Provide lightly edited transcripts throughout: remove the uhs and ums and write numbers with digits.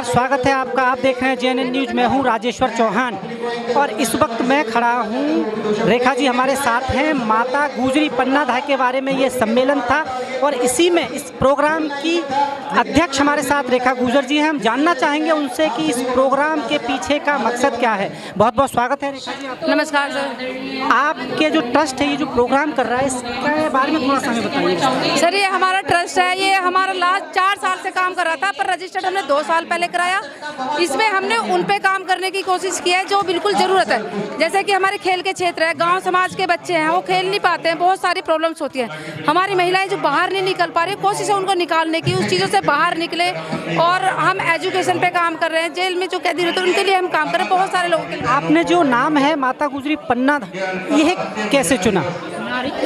स्वागत है आपका। आप देख रहे हैं JNN न्यूज़। मैं हूं राजेश्वर चौहान और इस वक्त मैं खड़ा हूं, रेखा जी हमारे साथ हैं। माता गुजरी पन्नाधाय के बारे में ये सम्मेलन था और इसी में इस प्रोग्राम की अध्यक्ष हमारे साथ रेखा गुजर जी हैं। हम जानना चाहेंगे उनसे कि इस प्रोग्राम के पीछे का मकसद क्या है। बहुत बहुत स्वागत है रेखा जी आपका। नमस्कार सर। आपके जो ट्रस्ट है ये जो प्रोग्राम कर रहा है इसके बारे में थोड़ा सा हमें बताइए। सर ये हमारा ट्रस्ट है, ये हमारा लास्ट 4 साल से काम कर रहा था, पर रजिस्टर्ड हमने 2 साल पहले कराया। इसमें हमने उन पे काम करने की कोशिश की है जो बिल्कुल ज़रूरत है। जैसे कि हमारे खेल के क्षेत्र है, गांव समाज के बच्चे हैं वो खेल नहीं पाते हैं, बहुत सारी प्रॉब्लम्स होती हैं। हमारी महिलाएं जो बाहर नहीं निकल पा रही, कोशिश है उनको निकालने की, उस चीज़ों से बाहर निकले। और हम एजुकेशन पे काम कर रहे हैं, जेल में जो कैदी रहते हैं उनके लिए हम काम कर रहे हैं, बहुत सारे लोगों के लिए। आपने जो नाम है माता गुजरी पन्नाधाय, यह कैसे चुना?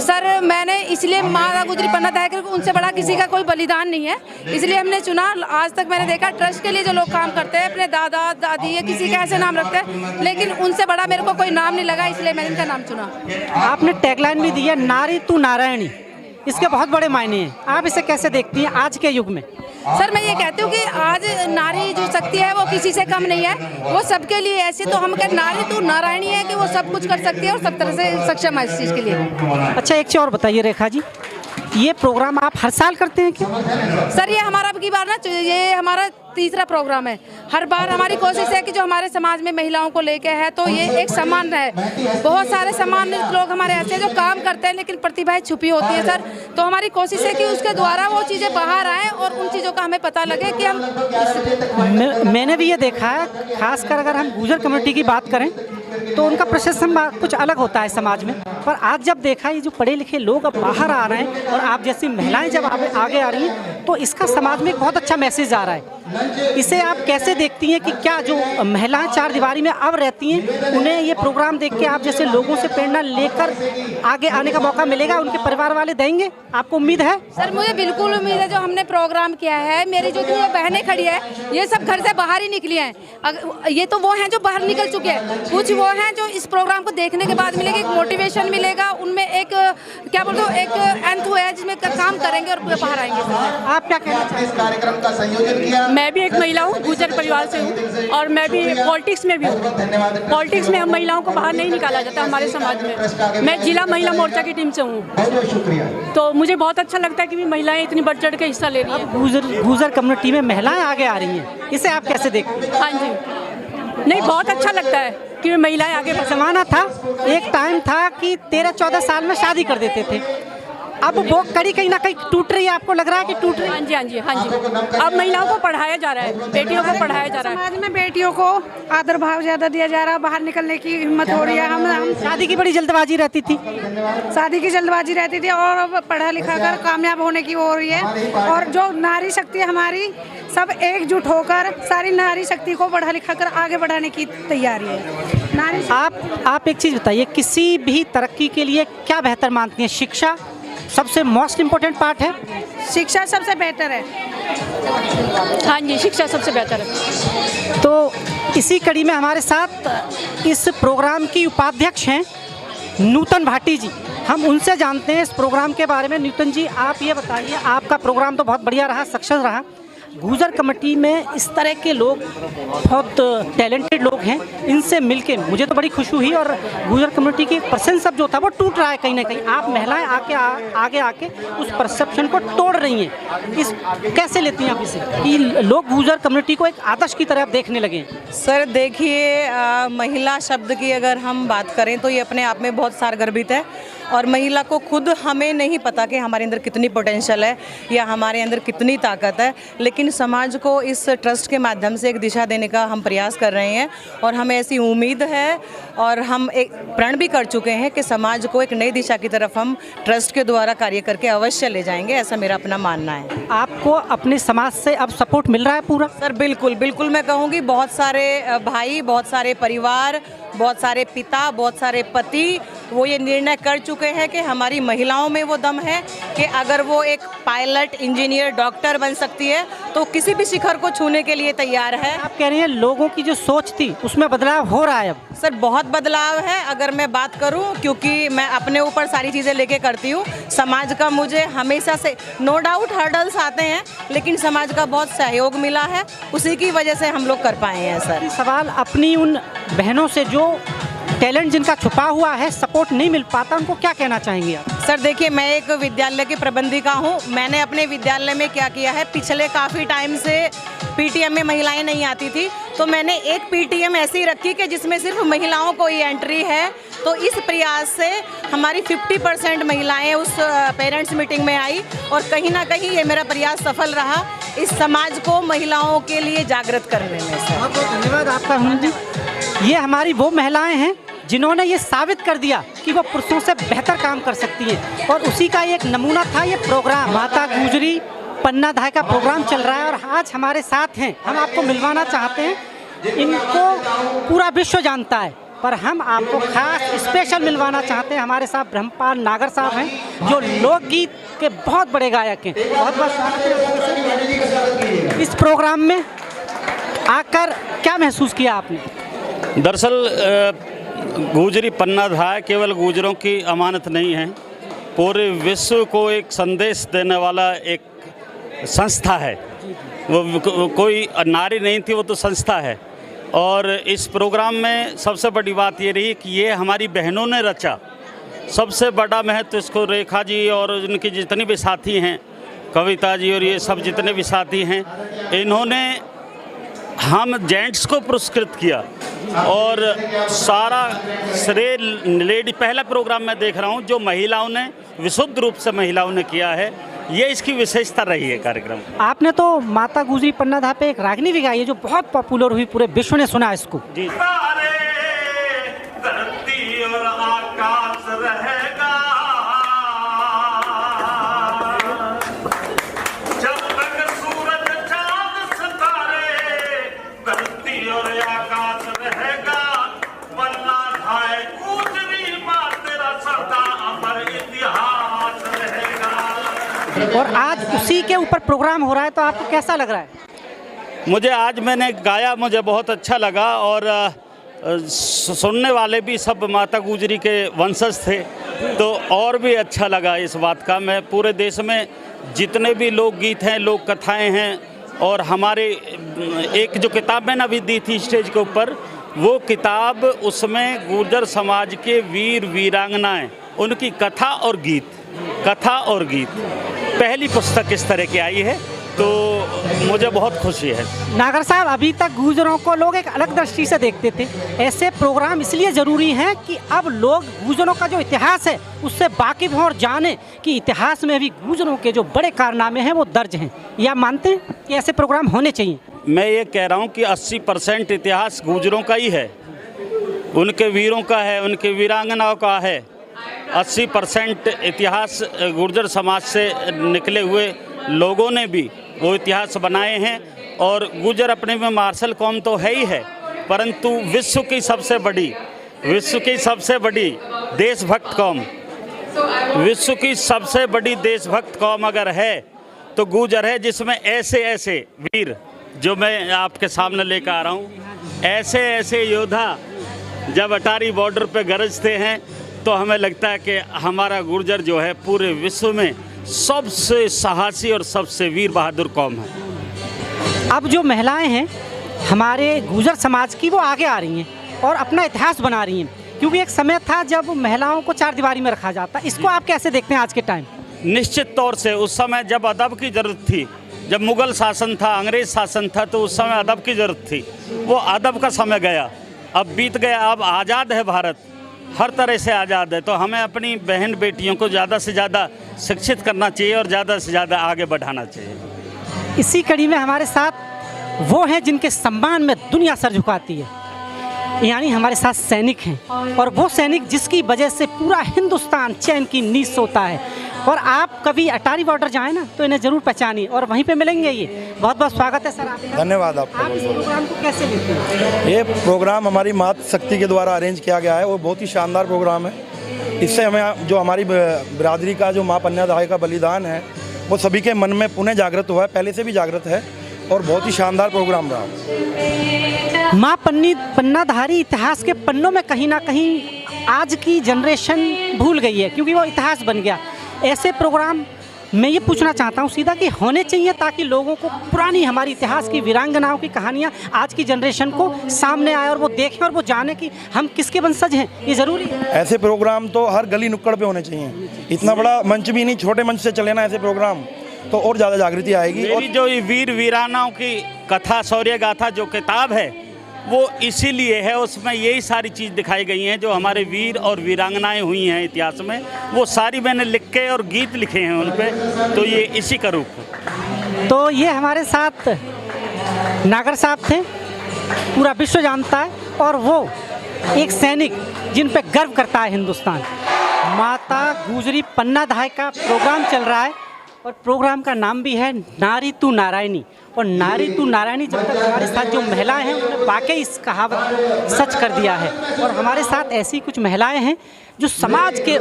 सर मैंने इसलिए माता गुजरी पन्नाधाय क्योंकि उनसे बड़ा किसी का कोई बलिदान नहीं है, इसलिए हमने चुना। आज तक मैंने देखा ट्रस्ट के लिए जो लोग काम करते हैं अपने दादा दादी या किसी का ऐसे नाम रखते हैं, लेकिन उनसे बड़ा मेरे को कोई नाम नहीं लगा, इसलिए मैंने इनका नाम चुना। आपने टैगलाइन भी दी है, नारी तू नारायणी। इसके बहुत बड़े मायने हैं, आप इसे कैसे देखती हैं आज के युग में? सर मैं ये कहती हूँ कि आज नारी जो शक्ति है वो किसी से कम नहीं है, वो सबके लिए ऐसी। तो हम कहते नारी तू नारायणी है कि वो सब कुछ कर सकती है और सब तरह से सक्षम है इस चीज़ के लिए। अच्छा एक चीज़ और बताइए रेखा जी, ये प्रोग्राम आप हर साल करते हैं क्या? सर ये हमारा अब की बार ना, ये हमारा तीसरा प्रोग्राम है। हर बार हमारी कोशिश है कि जो हमारे समाज में महिलाओं को लेके है तो ये एक सम्मान है। बहुत सारे सम्मानित लोग हमारे ऐसे हैं जो काम करते हैं लेकिन प्रतिभाएं छुपी होती है सर। तो हमारी कोशिश है कि उसके द्वारा वो चीज़ें बाहर आए और उन चीज़ों का हमें पता लगे कि हम मैंने भी ये देखा है, खासकर अगर हम गुजर कम्युनिटी की बात करें तो उनका प्रशासन कुछ अलग होता है समाज में। पर आज जब देखा ये जो पढ़े लिखे लोग अब बाहर आ रहे हैं और आप जैसी महिलाएं जब आगे आ रही हैं तो इसका समाज में एक बहुत अच्छा मैसेज आ रहा है। इसे आप कैसे देखती हैं कि क्या जो महिलाएं चार दीवारी में अब रहती हैं उन्हें ये प्रोग्राम देख के आप जैसे लोगों से प्रेरणा लेकर आगे आने का मौका मिलेगा? उनके परिवार वाले देंगे? आपको उम्मीद है? सर मुझे बिल्कुल उम्मीद है। जो हमने प्रोग्राम किया है, मेरी जो बहनें खड़ी है ये सब घर से बाहर ही निकली हैं। ये तो वो हैं जो बाहर निकल चुके हैं, कुछ वो हैं जो इस प्रोग्राम को देखने के बाद मिलेगा, एक मोटिवेशन मिलेगा उनमें, एक क्या बोलते हो एक एंथुसियाज्म में काम करेंगे और बाहर आएंगे। आप क्या कहना चाहेंगे? इस कार्यक्रम का संयोजन किया। मैं भी एक महिला हूँ, गुजर परिवार से हूँ और मैं भी पॉलिटिक्स में भी हूँ। पॉलिटिक्स में हम महिलाओं को बाहर नहीं निकाला जाता हमारे समाज में। मैं जिला महिला मोर्चा की टीम से हूँ, शुक्रिया। तो मुझे बहुत अच्छा लगता है कि महिलाएं इतनी बढ़ चढ़ के हिस्सा ले रही हैं। गुजर कम्युनिटी में महिलाएं आगे आ रही हैं, इसे आप कैसे देखते हैं? हाँ जी, नहीं बहुत अच्छा लगता है कि महिलाएं आगे बढ़। जमाना था, एक टाइम था कि 13-14 साल में शादी कर देते थे, अब वो कड़ी कहीं ना कहीं टूट रही है। आपको लग रहा है कि टूट रही है? हाँ जी हाँ जी हाँ जी। अब महिलाओं को पढ़ाया जा रहा है, बेटियों को पढ़ाया जा रहा है। समाज में बेटियों को आदर भाव ज्यादा दिया जा रहा है, बाहर निकलने की हिम्मत हो रही है। हम शादी की बड़ी जल्दबाजी रहती थी, शादी की जल्दबाजी रहती थी और अब पढ़ा लिखा कर कामयाब होने की हो रही है। और जो नारी शक्ति हमारी सब एकजुट होकर सारी नारी शक्ति को पढ़ा लिखा कर आगे बढ़ाने की तैयारी है। नारी आप एक चीज़ बताइए, किसी भी तरक्की के लिए क्या बेहतर मानती हैं? शिक्षा सबसे मोस्ट इम्पोर्टेंट पार्ट है? शिक्षा सबसे बेहतर है। हाँ जी, शिक्षा सबसे बेहतर है। तो इसी कड़ी में हमारे साथ इस प्रोग्राम की उपाध्यक्ष हैं नूतन भाटी जी। हम उनसे जानते हैं इस प्रोग्राम के बारे में। नूतन जी आप ये बताइए, आपका प्रोग्राम तो बहुत बढ़िया रहा, सक्सेस रहा। गुजर कमेटी में इस तरह के लोग, बहुत टैलेंटेड लोग हैं, इनसे मिलके मुझे तो बड़ी खुशी हुई और गुजर कम्युनिटी की परसेप्शन जो था वो टूट रहा है कहीं ना कहीं। आप महिलाएं आगे आके उस परसेप्शन को तोड़ रही हैं। इस कैसे लेती हैं आप इसे कि लोग गुजर कम्युनिटी को एक आदर्श की तरह देखने लगे? सर देखिए, महिला शब्द की अगर हम बात करें तो ये अपने आप में बहुत सारगर्भित है और महिला को खुद हमें नहीं पता कि हमारे अंदर कितनी पोटेंशियल है या हमारे अंदर कितनी ताकत है, लेकिन समाज को इस ट्रस्ट के माध्यम से एक दिशा देने का हम प्रयास कर रहे हैं और हमें ऐसी उम्मीद है और हम एक प्रण भी कर चुके हैं कि समाज को एक नई दिशा की तरफ हम ट्रस्ट के द्वारा कार्य करके अवश्य ले जाएंगे, ऐसा मेरा अपना मानना है। आपको अपने समाज से अब सपोर्ट मिल रहा है पूरा? सर बिल्कुल बिल्कुल, मैं कहूँगी बहुत सारे भाई, बहुत सारे परिवार, बहुत सारे पिता, बहुत सारे पति वो ये निर्णय कर चुके हैं कि हमारी महिलाओं में वो दम है कि अगर वो एक पायलट, इंजीनियर, डॉक्टर बन सकती है तो किसी भी शिखर को छूने के लिए तैयार है। आप कह रही हैं लोगों की जो सोच थी उसमें बदलाव हो रहा है अब? सर बहुत बदलाव है अगर मैं बात करूं, क्योंकि मैं अपने ऊपर सारी चीज़ें लेके करती हूं। समाज का मुझे हमेशा से नो डाउट हर्डल्स आते हैं, लेकिन समाज का बहुत सहयोग मिला है, उसी की वजह से हम लोग कर पाए हैं। सर सवाल अपनी उन बहनों से जो टैलेंट जिनका छुपा हुआ है, सपोर्ट नहीं मिल पाता, उनको क्या कहना चाहेंगे आप? सर देखिए, मैं एक विद्यालय की प्रबंधिका हूँ। मैंने अपने विद्यालय में क्या किया है, पिछले काफ़ी टाइम से पीटीएम में महिलाएं नहीं आती थी, तो मैंने एक पीटीएम ऐसी रखी कि जिसमें सिर्फ महिलाओं को ही एंट्री है। तो इस प्रयास से हमारी 50% महिलाएं उस पेरेंट्स मीटिंग में आई और कहीं ना कहीं ये मेरा प्रयास सफल रहा इस समाज को महिलाओं के लिए जागृत करने में। सर बहुत बहुत धन्यवाद आपका हुन जी। ये हमारी वो महिलाएं हैं जिन्होंने ये साबित कर दिया कि वो पुरुषों से बेहतर काम कर सकती हैं, और उसी का एक नमूना था ये प्रोग्राम। माता गुजरी पन्ना धाय का प्रोग्राम चल रहा है और आज हमारे साथ हैं। हम आपको मिलवाना चाहते हैं, इनको पूरा विश्व जानता है, पर हम आपको खास स्पेशल मिलवाना चाहते हैं। हमारे साथ ब्रह्मपाल नागर साहब हैं जो लोकगीत के बहुत बड़े गायक हैं। बहुत बहुत स्वागत है इस प्रोग्राम में। आकर क्या महसूस किया आपने? दरअसल गुजरी पन्ना धाय केवल गुजरों की अमानत नहीं है, पूरे विश्व को एक संदेश देने वाला एक संस्था है। वो कोई नारी नहीं थी, वो तो संस्था है। और इस प्रोग्राम में सबसे बड़ी बात ये रही कि ये हमारी बहनों ने रचा। सबसे बड़ा महत्व इसको रेखा जी और उनकी जितनी भी साथी हैं, कविता जी और ये सब जितने भी साथी हैं, इन्होंने हम जेंट्स को पुरस्कृत किया और सारा श्रेय लेडी। पहला प्रोग्राम मैं देख रहा हूँ जो महिलाओं ने, विशुद्ध रूप से महिलाओं ने किया है, ये इसकी विशेषता रही है कार्यक्रम। आपने तो माता गुजरी पन्ना धाय पे एक रागनी भी गाई है जो बहुत पॉपुलर हुई, पूरे विश्व ने सुना इसको। जी धरती और आकाश रहेगा जब तक सूरज चांद सितारे, धरती और आकाश रहेगा, पन्ना धाय गुजरी मां तेरा सदा अमर इतिहास रहेगा। और आज उसी के ऊपर प्रोग्राम हो रहा है, तो आपको कैसा लग रहा है? मुझे आज मैंने गाया, मुझे बहुत अच्छा लगा और सुनने वाले भी सब माता गुजरी के वंशज थे, तो और भी अच्छा लगा इस बात का। मैं पूरे देश में जितने भी लोकगीत हैं, लोक कथाएँ हैं, और हमारे एक जो किताब मैंने अभी दी थी स्टेज के ऊपर, वो किताब उसमें गुर्जर समाज के वीर वीरांगनाएं, उनकी कथा और गीत पहली पुस्तक इस तरह की आई है, तो मुझे बहुत खुशी है। नागर साहब, अभी तक गुजरों को लोग एक अलग दृष्टि से देखते थे। ऐसे प्रोग्राम इसलिए ज़रूरी हैं कि अब लोग गुजरों का जो इतिहास है उससे वाकिफ़ हों और जानें कि इतिहास में भी गुजरों के जो बड़े कारनामे हैं वो दर्ज हैं। या मानते हैं कि ऐसे प्रोग्राम होने चाहिए? मैं ये कह रहा हूँ कि 80% इतिहास गुजरों का ही है, उनके वीरों का है, उनके वीरांगनाओं का है। 80% इतिहास गुर्जर समाज से निकले हुए लोगों ने भी वो इतिहास बनाए हैं। और गुर्जर अपने में मार्शल कौम तो है ही है, परंतु विश्व की सबसे बड़ी देशभक्त कौम, विश्व की सबसे बड़ी देशभक्त कौम अगर है तो गुर्जर है, जिसमें ऐसे वीर जो मैं आपके सामने लेकर आ रहा हूँ, ऐसे योद्धा जब अटारी बॉर्डर पे गरजते हैं तो हमें लगता है कि हमारा गुर्जर जो है पूरे विश्व में सबसे साहसी और सबसे वीर बहादुर कौम है। अब जो महिलाएं हैं हमारे गुर्जर समाज की, वो आगे आ रही हैं और अपना इतिहास बना रही हैं, क्योंकि एक समय था जब महिलाओं को चार दीवारी में रखा जाता। इसको आप कैसे देखते हैं आज के टाइम? निश्चित तौर से उस समय जब अदब की ज़रूरत थी, जब मुग़ल शासन था, अंग्रेज़ शासन था, तो उस समय अदब की ज़रूरत थी। वो अदब का समय गया, अब बीत गया। अब आज़ाद है भारत, हर तरह से आज़ाद है, तो हमें अपनी बहन बेटियों को ज़्यादा से ज़्यादा शिक्षित करना चाहिए और ज़्यादा से ज़्यादा आगे बढ़ाना चाहिए। इसी कड़ी में हमारे साथ वो हैं जिनके सम्मान में दुनिया सर झुकाती है, यानी हमारे साथ सैनिक हैं, और वो सैनिक जिसकी वजह से पूरा हिंदुस्तान चैन की नींद सोता है। और आप कभी अटारी बॉर्डर जाएं ना तो इन्हें ज़रूर पहचानिए और वहीं पे मिलेंगे। ये बहुत बहुत स्वागत है सर आपका। धन्यवाद आपका। आप इस प्रोग्राम को कैसे लेते हैं? ये प्रोग्राम हमारी मातृ शक्ति के द्वारा अरेंज किया गया है और बहुत ही शानदार प्रोग्राम है। इससे हमें जो हमारी बिरादरी का जो माँ पन्नाधाय का बलिदान है वो सभी के मन में पुनः जागृत हुआ है, पहले से भी जागृत है और बहुत ही शानदार प्रोग्राम रहा। माँ पन्नाधारी इतिहास के पन्नों में कहीं ना कहीं आज की जनरेशन भूल गई है, क्योंकि वो इतिहास बन गया। ऐसे प्रोग्राम मैं ये पूछना चाहता हूँ सीधा कि होने चाहिए, ताकि लोगों को पुरानी हमारी इतिहास की वीरांगनाओं की कहानियाँ आज की जनरेशन को सामने आए और वो देखें और वो जाने कि हम किसके वंशज हैं। ये ज़रूरी है। ऐसे प्रोग्राम तो हर गली नुक्कड़ पे होने चाहिए। इतना बड़ा मंच भी नहीं, छोटे मंच से चले ना ऐसे प्रोग्राम, तो और ज़्यादा जागृति आएगी। मेरी जो ये वीर वीरानाओं की कथा शौर्य गाथा जो किताब है वो इसीलिए है, उसमें यही सारी चीज़ दिखाई गई हैं जो हमारे वीर और वीरांगनाएं हुई हैं इतिहास में, वो सारी मैंने लिख के और गीत लिखे हैं उन पे, तो ये इसी का रूप है। तो ये हमारे साथ नागर साहब थे, पूरा विश्व जानता है, और वो एक सैनिक जिन पे गर्व करता है हिंदुस्तान। माता गुजरी पन्नाधाय का प्रोग्राम चल रहा है और प्रोग्राम का नाम भी है नारी तू नारायणी। और नारी तू नारायणी जब तक हमारे साथ जो महिलाएं हैं उन्होंने वाकई इस कहावत सच कर दिया है। और हमारे साथ ऐसी कुछ महिलाएं हैं जो समाज के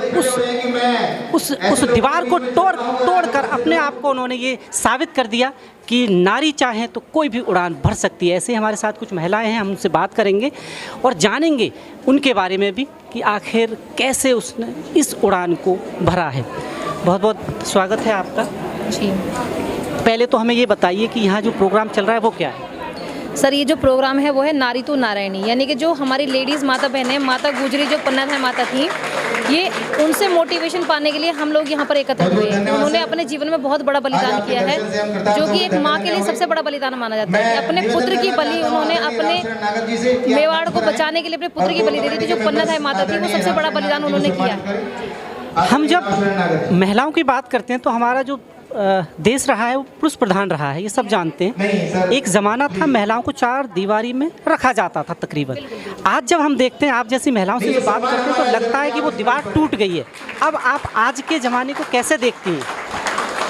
उस दीवार को तोड़ कर अपने आप को उन्होंने ये साबित कर दिया कि नारी चाहे तो कोई भी उड़ान भर सकती है। ऐसे हमारे साथ कुछ महिलाएं हैं, हम उनसे बात करेंगे और जानेंगे उनके बारे में भी कि आखिर कैसे उसने इस उड़ान को भरा है। बहुत बहुत स्वागत है आपका जी। पहले तो हमें ये बताइए कि यहाँ जो प्रोग्राम चल रहा है वो क्या है? सर, ये जो प्रोग्राम है वो है नारी तू नारायणी, यानी कि जो हमारी लेडीज़ माता बहनें, माता गुजरी जो पन्नाधाय माता थी, ये उनसे मोटिवेशन पाने के लिए हम लोग यहाँ पर एकत्रित हुए। उन्होंने अपने जीवन में बहुत बड़ा बलिदान किया है, जो कि एक माँ के लिए सबसे बड़ा बलिदान माना जाता है। अपने पुत्र की बलि उन्होंने अपने मेवाड़ को बचाने के लिए अपने पुत्र की बलि दे दी थी। जो पन्नाधाय माता थी वो सबसे बड़ा बलिदान उन्होंने किया। हम जब महिलाओं की बात करते हैं तो हमारा जो देश रहा है वो पुरुष प्रधान रहा है, ये सब जानते हैं। एक ज़माना था महिलाओं को चार दीवारी में रखा जाता था तकरीबन। आज जब हम देखते हैं, आप जैसी महिलाओं से बात करते हैं, तो लगता है कि वो दीवार टूट गई है। अब आप आज के ज़माने को कैसे देखती हैं?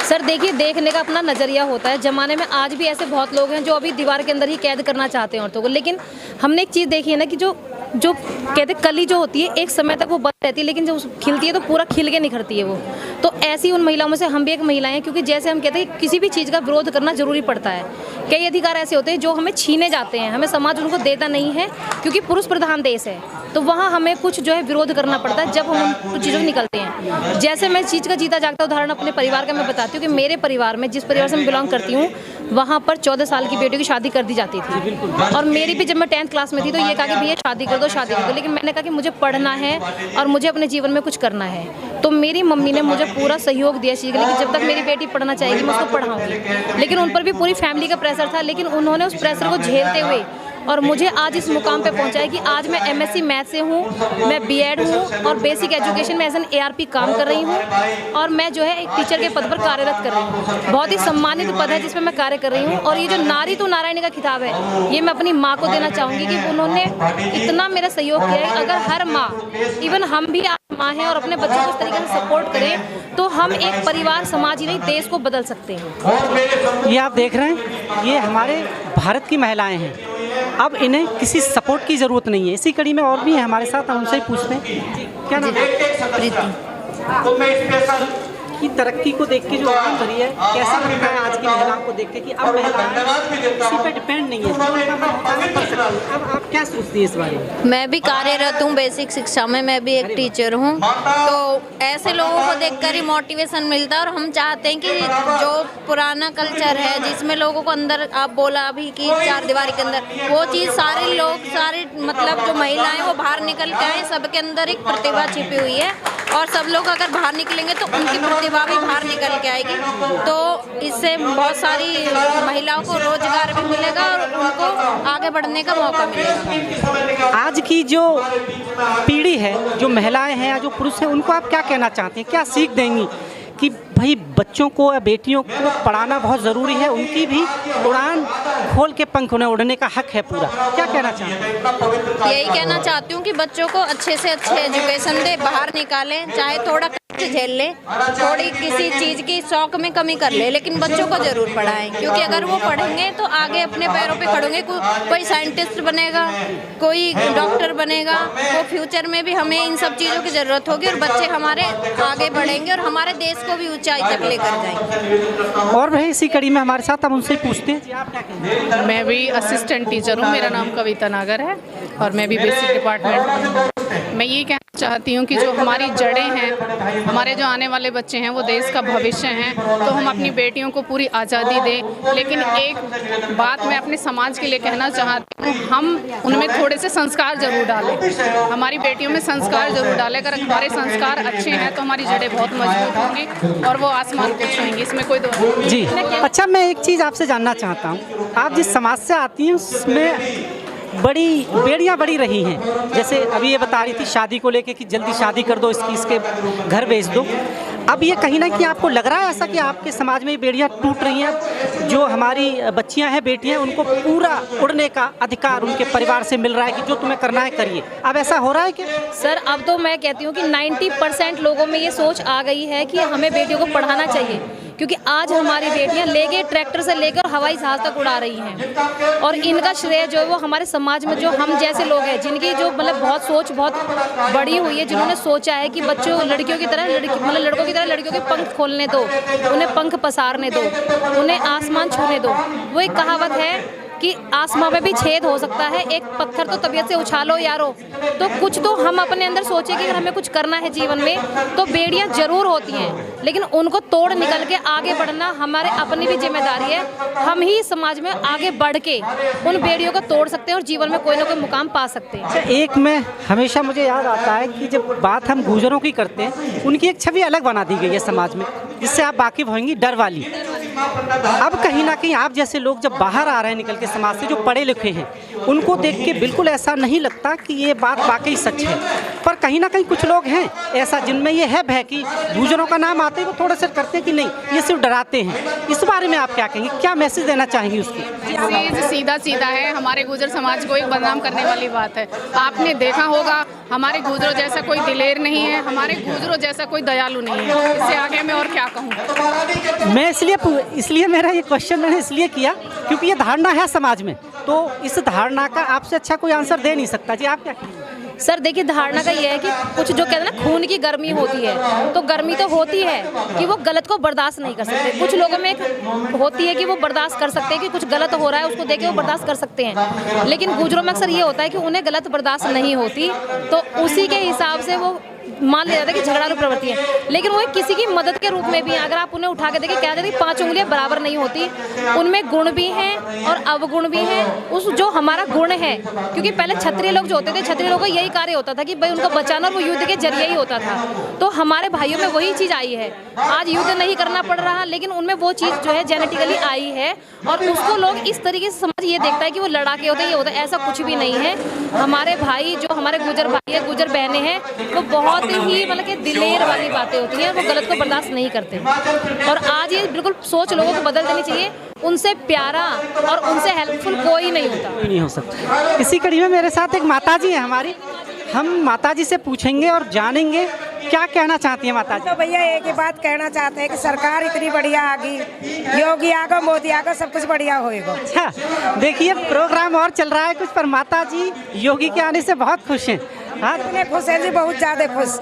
सर देखिए, देखने का अपना नज़रिया होता है। ज़माने में आज भी ऐसे बहुत लोग हैं जो अभी दीवार के अंदर ही कैद करना चाहते हैं औरतों को। लेकिन हमने एक चीज़ देखी है ना कि जो कहते कली जो होती है एक समय तक वो बंद रहती है, लेकिन जब खिलती है तो पूरा खिल के निखरती है वो। तो ऐसी उन महिलाओं में से हम भी एक महिला हैं, क्योंकि जैसे हम कहते हैं किसी भी चीज़ का विरोध करना जरूरी पड़ता है। कई अधिकार ऐसे होते हैं जो हमें छीने जाते हैं, हमें समाज उनको देता नहीं है, क्योंकि पुरुष प्रधान देश है। तो वहाँ हमें कुछ जो है विरोध करना पड़ता है जब हम उन चीज़ों को निकलते हैं। जैसे मैं चीज़ का जीता जागता उदाहरण अपने परिवार का मैं बताती हूँ कि मेरे परिवार में, जिस परिवार से मैं बिलोंग करती हूँ, वहाँ पर 14 साल की बेटियों की शादी कर दी जाती थी। और मेरी भी जब मैं 10th क्लास में थी तो ये कहा कि भैया शादी कर दो, शादी कर दो। लेकिन मैंने कहा कि मुझे पढ़ना है और मुझे अपने जीवन में कुछ करना है। तो मेरी मम्मी ने मुझे पूरा सहयोग दिया चीज़ के लिए कि जब तक मेरी बेटी पढ़ना चाहेगी मैं उसको पढ़ाऊँगी। लेकिन उन पर भी पूरी फैमिली का प्रेशर था, लेकिन उन्होंने उस प्रेशर को झेलते हुए और मुझे आज इस मुकाम पे पहुंचाया कि आज मैं MSc मैथ से हूँ, मैं B.Ed हूँ और बेसिक एजुकेशन में एज एन ARP काम कर रही हूँ। और मैं जो है एक टीचर के पद पर कार्यरत कर रही हूँ। बहुत ही सम्मानित पद है जिसमें मैं कार्य कर रही हूँ। और ये जो नारी तू नारायणी का खिताब है, ये मैं अपनी माँ को देना चाहूँगी कि उन्होंने इतना मेरा सहयोग किया है। अगर हर माँ, इवन हम भी माँ हैं और अपने बच्चों को इस तरीके से सपोर्ट करें तो हम एक परिवार, समाज ही नहीं देश को बदल सकते हैं। ये आप देख रहे हैं, ये हमारे भारत की महिलाएं हैं। अब इन्हें किसी सपोर्ट की ज़रूरत नहीं है। इसी कड़ी में और भी हैं हमारे साथ, हम उनसे ही पूछते हैं। क्या नाम है? प्रीति। की तरक्की को देख के जो उड़ान भरी है, कैसा लगता है आज की महिलाओं को देख के कि अब महिलाएं किसी पे डिपेंड नहीं है, अब आप क्या सोचती है इस बारे में? मैं भी कार्यरत हूँ बेसिक शिक्षा में, मैं भी एक टीचर हूँ। तो ऐसे लोगों को देखकर ही मोटिवेशन मिलता है और हम चाहते हैं कि जो पुराना कल्चर है जिसमें लोगों को अंदर, आप बोला अभी कि चार दीवारी के अंदर, वो चीज़ सारे लोग, सारे मतलब जो महिलाएं वो बाहर निकल के आए। सबके अंदर एक प्रतिभा छिपी हुई है और सब लोग अगर बाहर निकलेंगे तो उनकी प्रतिभा भी बाहर निकल के आएगी। तो इससे बहुत सारी महिलाओं को रोजगार भी मिलेगा और उनको आगे बढ़ने का मौका मिलेगा। आज की जो पीढ़ी है, जो महिलाएं हैं या जो पुरुष हैं, उनको आप क्या कहना चाहते हैं, क्या सीख देंगी कि भाई बच्चों को या बेटियों को पढ़ाना बहुत ज़रूरी है, उनकी भी उड़ान खोल के पंख उन्हें उड़ने का हक है पूरा? क्या कहना चाहते हैं? यही कहना चाहती हूँ कि बच्चों को अच्छे से अच्छे एजुकेशन दे, बाहर निकालें, चाहे थोड़ा झेल ले, थोड़ी किसी चीज़ की शौक में कमी कर ले, लेकिन बच्चों को ज़रूर पढ़ाएं, क्योंकि अगर वो पढ़ेंगे तो आगे अपने पैरों पे खड़े होंगे। कोई साइंटिस्ट बनेगा, कोई डॉक्टर बनेगा, तो फ्यूचर में भी हमें इन सब चीज़ों की ज़रूरत होगी और बच्चे हमारे आगे बढ़ेंगे और हमारे देश को भी ऊंचाई तक लेकर जाएंगे। और भाई इसी कड़ी में हमारे साथ हम उनसे पूछते हैं जी, आप क्या कहेंगे? मैं भी असिस्टेंट टीचर हूँ, मेरा नाम कविता नागर है और मैं भी बेसिक डिपार्टमेंट में हूँ। मैं ये कहना चाहती हूँ कि जो हमारी जड़ें हैं, हमारे जो आने वाले बच्चे हैं वो देश का भविष्य हैं, तो हम अपनी बेटियों को पूरी आज़ादी दें। लेकिन एक बात मैं अपने समाज के लिए कहना चाहती हूँ, हम उनमें थोड़े से संस्कार जरूर डालें, हमारी बेटियों में संस्कार जरूर डालें। अगर हमारे संस्कार अच्छे हैं तो हमारी जड़ें बहुत मजबूत होंगी और वो आसमान को छुएंगी, इसमें कोई दो जी। अच्छा, मैं एक चीज़ आपसे जानना चाहता हूँ, आप जिस समाज से आती हैं उसमें बड़ी बेड़ियाँ बड़ी रही हैं। जैसे अभी ये बता रही थी शादी को लेके कि जल्दी शादी कर दो, इसके घर भेज दो। अब ये कहीं ना कहीं आपको लग रहा है ऐसा कि आपके समाज में ये बेड़ियाँ टूट रही हैं, जो हमारी बच्चियां हैं, बेटियां, उनको पूरा उड़ने का अधिकार उनके परिवार से मिल रहा है कि जो तुम्हें करना है करिए। अब ऐसा हो रहा है कि सर, अब तो मैं कहती हूँ कि 90% लोगों में ये सोच आ गई है कि हमें बेटियों को पढ़ाना चाहिए, क्योंकि आज हमारी बेटियां लेके ट्रैक्टर से लेकर हवाई जहाज तक उड़ा रही हैं। और इनका श्रेय जो है वो हमारे समाज में जो हम जैसे लोग हैं, जिनकी जो मतलब बहुत सोच बहुत बड़ी हुई है, जिन्होंने सोचा है कि बच्चों लड़कियों की तरह मतलब लड़कों की तरह लड़कियों के पंख खोलने दो, उन्हें पंख पसारने दो, उन्हें आसमान छूने दो। वो एक कहावत है कि आसमां में भी छेद हो सकता है, एक पत्थर तो तबीयत से उछालो यारो। तो कुछ तो हम अपने अंदर सोचे कि अगर हमें कुछ करना है जीवन में तो बेड़ियां जरूर होती हैं, लेकिन उनको तोड़ निकल के आगे बढ़ना हमारे अपनी भी जिम्मेदारी है। हम ही समाज में आगे बढ़ के उन बेड़ियों को तोड़ सकते हैं और जीवन में कोई ना कोई मुकाम पा सकते हैं। एक में हमेशा मुझे याद आता है कि जब बात हम गुजरों की करते हैं, उनकी एक छवि अलग बना दी गई है समाज में, जिससे आप वाकिफ होंगी, डर वाली। अब कहीं ना कहीं आप जैसे लोग जब बाहर आ रहे हैं निकल के समाज से, जो पढ़े लिखे हैं, उनको देख के बिल्कुल ऐसा नहीं लगता कि ये बात वाकई सच है। पर कहीं ना कहीं कुछ लोग हैं ऐसा जिनमें ये है भय कि गुजरों का नाम आते ही वो थोड़ा सा करते हैं कि नहीं, ये सिर्फ डराते हैं। इस बारे में आप क्या कहेंगे, क्या मैसेज देना चाहेंगे उसको? सीधा सीधा है, हमारे गुजर समाज को एक बदनाम करने वाली बात है। आपने देखा होगा हमारे गुजरों जैसा कोई दिलेर नहीं है, हमारे गुजरों जैसा कोई दयालु नहीं है। इससे आगे मैं और क्या कहूँ। मैं इसलिए मेरा ये क्वेश्चन मैंने इसलिए किया क्योंकि ये धारणा है समाज में, तो इस धारणा का आपसे अच्छा कोई आंसर दे नहीं सकता। जी, आप क्या कहेंगे? सर देखिए, धारणा का ये है कि कुछ जो कहते हैं ना, खून की गर्मी होती है, तो गर्मी तो होती है कि वो गलत को बर्दाश्त नहीं कर सकते। कुछ लोगों में एक होती है कि वो बर्दाश्त कर सकते हैं कि कुछ गलत हो रहा है, उसको देख के वो बर्दाश्त कर सकते हैं। लेकिन गुजरों में अक्सर ये होता है कि उन्हें गलत बर्दाश्त नहीं होती, तो उसी के हिसाब से वो मान लिया जाता है कि झगड़ालू प्रवृत्ति है। लेकिन वो किसी की मदद के रूप में भी, अगर आप उन्हें उठा के देखें, क्या कहते हैं 5 उंगलियां बराबर नहीं होती, उनमें गुण भी हैं और अवगुण भी हैं। उस जो हमारा गुण है, क्योंकि पहले क्षत्रिय लोग जो होते थे, क्षत्रिय लोगों का यही कार्य होता था कि भाई उनको बचाना, और वो युद्ध के जरिए ही होता था। तो हमारे भाइयों में वही चीज़ आई है। आज युद्ध नहीं करना पड़ रहा, लेकिन उनमें वो चीज़ जो है जेनेटिकली आई है, और उसको लोग इस तरीके से समझ ये देखता है कि वो लड़ाके होते हैं, ये होता है। ऐसा कुछ भी नहीं है। हमारे भाई जो हमारे गुजर भाई है, गुजर बहनें हैं, वो बहुत ही मतलब कि दिलेर वाली बातें होती हैं, वो गलत को बर्दाश्त नहीं करते। और आज ये बिल्कुल सोच लोगों को बदल देनी चाहिए। उनसे प्यारा और उनसे हेल्पफुल कोई नहीं होता, कोई नहीं हो सकता। इसी कड़ी में मेरे साथ एक माताजी है हमारी, हम माताजी से पूछेंगे और जानेंगे क्या कहना चाहती हैं माताजी। तो भैया एक ही बात कहना चाहते हैं कि सरकार इतनी बढ़िया आ गई, योगी आ गए, मोदी आ गए, सब कुछ बढ़िया होएगा। अच्छा, देखिए प्रोग्राम और चल रहा है कुछ, पर माताजी योगी के आने से बहुत खुश हैं। हाँ, इतने खुश हैं जी, बहुत ज़्यादा खुश।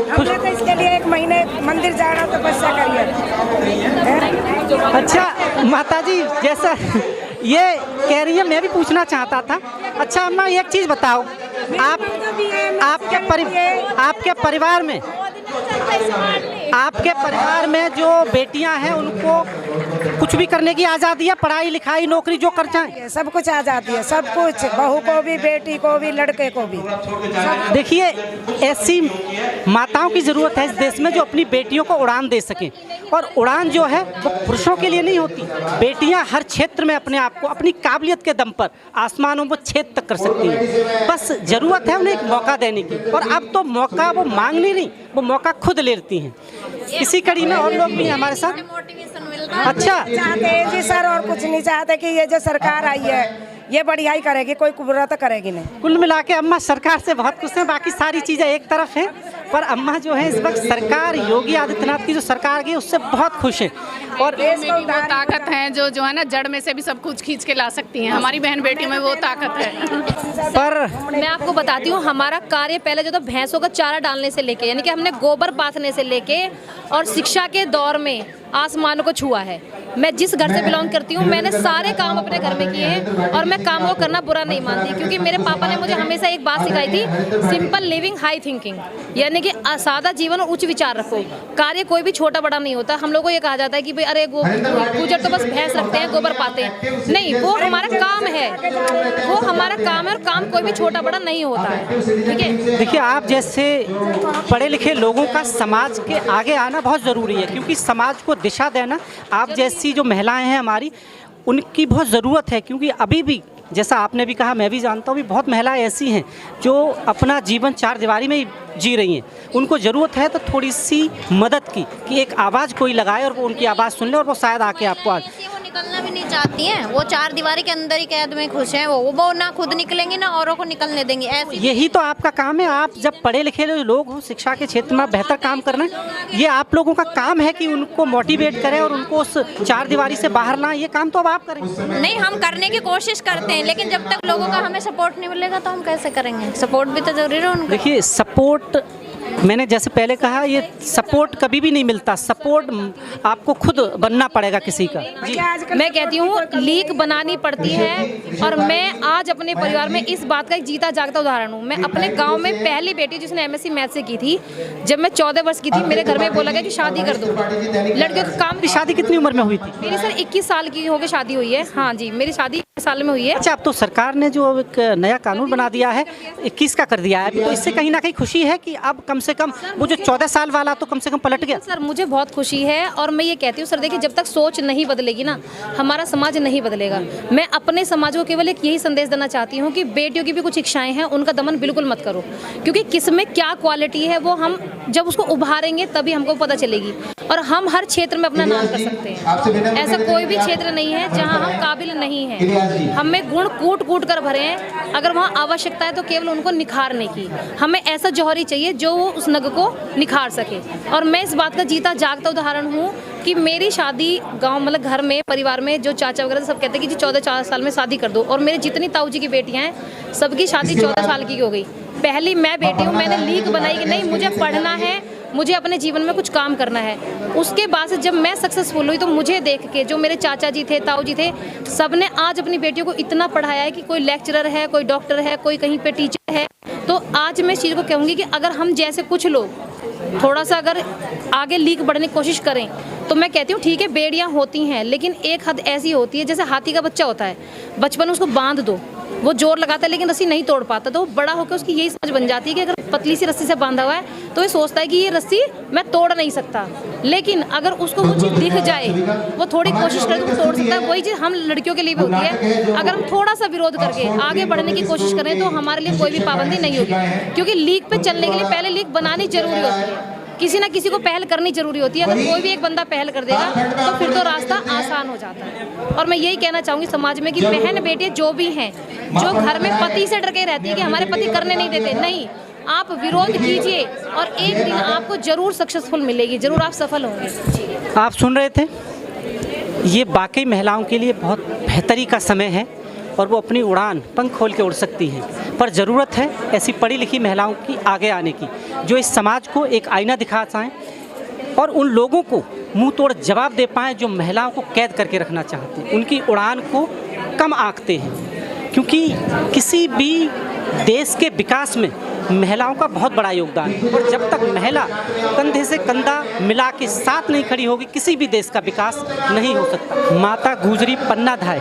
हमने तो इसके लिए 1 महीने मंदिर जाना तो बच्चा करिए। अच्छा माताजी, जैसा ये कह रही है, मैं भी पूछना चाहता था। अच्छा अम्मा, एक चीज़ बताओ, आपके परिवार में जो बेटियां हैं उनको कुछ भी करने की आज़ादी है, पढ़ाई लिखाई नौकरी जो कर चाहें, सब कुछ आज़ादी है, सब कुछ, बहू को भी, बेटी को भी, लड़के को भी। देखिए, ऐसी माताओं की ज़रूरत है इस देश में जो अपनी बेटियों को उड़ान दे सकें। और उड़ान जो है वो पुरुषों के लिए नहीं होती। बेटियां हर क्षेत्र में अपने आप को अपनी काबिलियत के दम पर आसमानों में छेद तक कर सकती हैं, बस ज़रूरत है उन्हें एक मौका देने की। और अब तो मौका वो मांगनी नहीं, वो मौका खुद लेती हैं। इसी कड़ी में और लोग भी हैं हमारे साथ। अच्छा, चाहते हैं जी सर, और कुछ नहीं चाहते कि ये जो सरकार आई है ये बढ़िया ही करेगी, कोई बुरा तो करेगी नहीं। कुल मिला के अम्मा सरकार से बहुत खुश हैं, बाकी सारी चीज़ें एक तरफ हैं। पर अम्मा जो है इस वक्त सरकार योगी आदित्यनाथ की जो सरकार की उससे बहुत खुश है। और मेरी वो ताकत है जो है ना, जड़ में से भी सब कुछ खींच के ला सकती हैं। हमारी बहन बेटी में वो ताकत है। पर मैं आपको बताती हूँ, हमारा कार्य पहले जो था भैंसों का चारा डालने से लेके, यानी कि हमने गोबर पाथने से लेके और शिक्षा के दौर में आसमानों को छुआ है। मैं जिस घर से बिलोंग करती हूँ मैंने सारे काम अपने घर में किए हैं और मैं काम को करना बुरा नहीं मानती, क्योंकि मेरे पापा ने मुझे हमेशा एक बात सिखाई थी, सिंपल लिविंग हाई थिंकिंग, यानी कि सादा जीवन और उच्च विचार रखो। कार्य कोई भी छोटा बड़ा नहीं होता। हम लोगों को ये कहा जाता है कि भाई अरे गुजर तो बस भैंस रखते हैं, गोबर पाते हैं, नहीं, वो हमारा काम है, वो हमारा काम है और काम कोई भी छोटा बड़ा नहीं होता है। ठीक है, देखिए आप जैसे पढ़े लिखे लोगों का समाज के आगे आना बहुत ज़रूरी है, क्योंकि समाज को दिशा देना आप जैसी जो महिलाएं हैं हमारी, उनकी बहुत ज़रूरत है। क्योंकि अभी भी जैसा आपने भी कहा, मैं भी जानता हूँ भी बहुत महिलाएं ऐसी हैं जो अपना जीवन चार दीवारी में ही जी रही हैं। उनको ज़रूरत है तो थोड़ी सी मदद की, कि एक आवाज़ कोई लगाए और वो उनकी आवाज़ सुन ले और वो शायद आके आपको निकलना भी नहीं चाहती हैं, वो चार दीवारी के अंदर ही कैद में खुश हैं। वो ना खुद निकलेंगी ना औरों को निकलने देंगी। ऐसे यही तो आपका काम है। आप जब पढ़े लिखे लोग हो, शिक्षा के क्षेत्र में बेहतर काम करना है, ये आप लोगों का काम है कि उनको मोटिवेट करें और उनको उस चार दीवारी से बाहर लाएं। ये काम तो अब आप करें। नहीं, हम करने की कोशिश करते हैं, लेकिन जब तक लोगों का हमें सपोर्ट नहीं मिलेगा तो हम कैसे करेंगे? सपोर्ट भी तो जरूरी है उनका। देखिए सपोर्ट, मैंने जैसे पहले कहा, ये सपोर्ट कभी भी नहीं मिलता, सपोर्ट आपको खुद बनना पड़ेगा किसी का। जी मैं कहती हूँ लीक बनानी पड़ती है, और मैं आज अपने परिवार में इस बात का एक जीता जागता उदाहरण हूँ। मैं अपने गांव में पहली बेटी जिसने MSc मैथ से की थी, जब मैं 14 वर्ष की थी, मेरे घर में बोला गया कि शादी कर दो। लड़कियों का काम। शादी कितनी उम्र में हुई थी? मेरी सर 21 साल की होकर शादी हुई है। हाँ जी, मेरी शादी 21 साल में हुई है। अच्छा, अब तो सरकार ने जो एक नया कानून बना दिया है, 21 का कर दिया है, तो इससे कहीं ना कहीं खुशी है कि अब कम से कम वो जो 14 साल वाला तो कम से कम पलट गया। सर मुझे बहुत खुशी है, और मैं ये कहती हूँ सर, देखिए जब तक सोच नहीं बदलेगी ना, हमारा समाज नहीं बदलेगा। मैं अपने समाज को केवल एक यही संदेश देना चाहती हूँ कि बेटियों की भी कुछ इच्छाएं हैं, उनका दमन बिल्कुल मत करो, क्योंकि किस में क्या क्वालिटी है वो हम जब उसको उभारेंगे तभी हमको पता चलेगी, और हम हर क्षेत्र में अपना नाम कर सकते हैं। ऐसा कोई भी क्षेत्र नहीं है जहाँ हम काबिल नहीं हैं। हमें गुण कूट कूट कर भरे हैं, अगर वहाँ आवश्यकता है तो केवल उनको निखारने की। हमें ऐसा जौहरी चाहिए जो वो उस नग को निखार सके। और मैं इस बात का जीता जागता उदाहरण हूँ कि मेरी शादी गांव, मतलब घर में, परिवार में जो चाचा वगैरह सब कहते हैं कि जी 14 साल में शादी कर दो, और मेरी जितनी ताऊ जी की बेटियां हैं सबकी शादी 14 साल की हो गई। पहली मैं बेटी हूँ, मैंने लीक बनाई कि नहीं मुझे पढ़ना है, मुझे अपने जीवन में कुछ काम करना है। उसके बाद से जब मैं सक्सेसफुल हुई तो मुझे देख के जो मेरे चाचा जी थे, ताऊ जी थे, सब ने आज अपनी बेटियों को इतना पढ़ाया है कि कोई लेक्चरर है, कोई डॉक्टर है, कोई कहीं पे टीचर है। तो आज मैं इस चीज़ को कहूँगी कि अगर हम जैसे कुछ लोग थोड़ा सा अगर आगे लीक बढ़ने की कोशिश करें, तो मैं कहती हूँ ठीक है बेड़ियाँ होती हैं, लेकिन एक हद ऐसी होती है जैसे हाथी का बच्चा होता है, बचपन में उसको बांध दो, वो जोर लगाता है लेकिन रस्सी नहीं तोड़ पाता, तो वो बड़ा होकर उसकी यही समझ बन जाती है कि अगर पतली सी रस्सी से बांधा हुआ है तो ये सोचता है कि ये रस्सी मैं तोड़ नहीं सकता। लेकिन अगर उसको वो चीज़ दिख जाए, वो थोड़ी कोशिश करे तो वो तोड़ सकता है। वही चीज़ हम लड़कियों के लिए भी होती है। अगर हम थोड़ा सा विरोध करके आगे बढ़ने की कोशिश करें तो हमारे लिए कोई भी पाबंदी नहीं होगी, क्योंकि लीक पे चलने के लिए पहले लीक बनानी जरूरी होती है, किसी ना किसी को पहल करनी जरूरी होती है। अगर कोई भी एक बंदा पहल कर देगा तो फिर तो रास्ता आसान हो जाता है। और मैं यही कहना चाहूँगी समाज में कि बहन बेटियाँ जो भी हैं, जो घर में पति से डर के रहती है कि हमारे पति करने नहीं देते, नहीं, आप विरोध कीजिए और एक दिन आपको जरूर सक्सेसफुल मिलेगी, जरूर आप सफल होंगे। आप सुन रहे थे, ये वाकई महिलाओं के लिए बहुत बेहतरी का समय है और वो अपनी उड़ान पंख खोल के उड़ सकती हैं, पर ज़रूरत है ऐसी पढ़ी लिखी महिलाओं की आगे आने की, जो इस समाज को एक आईना दिखा पाएँ और उन लोगों को मुंह तोड़ जवाब दे पाएँ जो महिलाओं को कैद करके रखना चाहते हैं, उनकी उड़ान को कम आंकते हैं। क्योंकि किसी भी देश के विकास में महिलाओं का बहुत बड़ा योगदान है, और जब तक महिला कंधे से कंधा मिला के साथ नहीं खड़ी होगी, किसी भी देश का विकास नहीं हो सकता। माता गुजरी पन्ना धाय,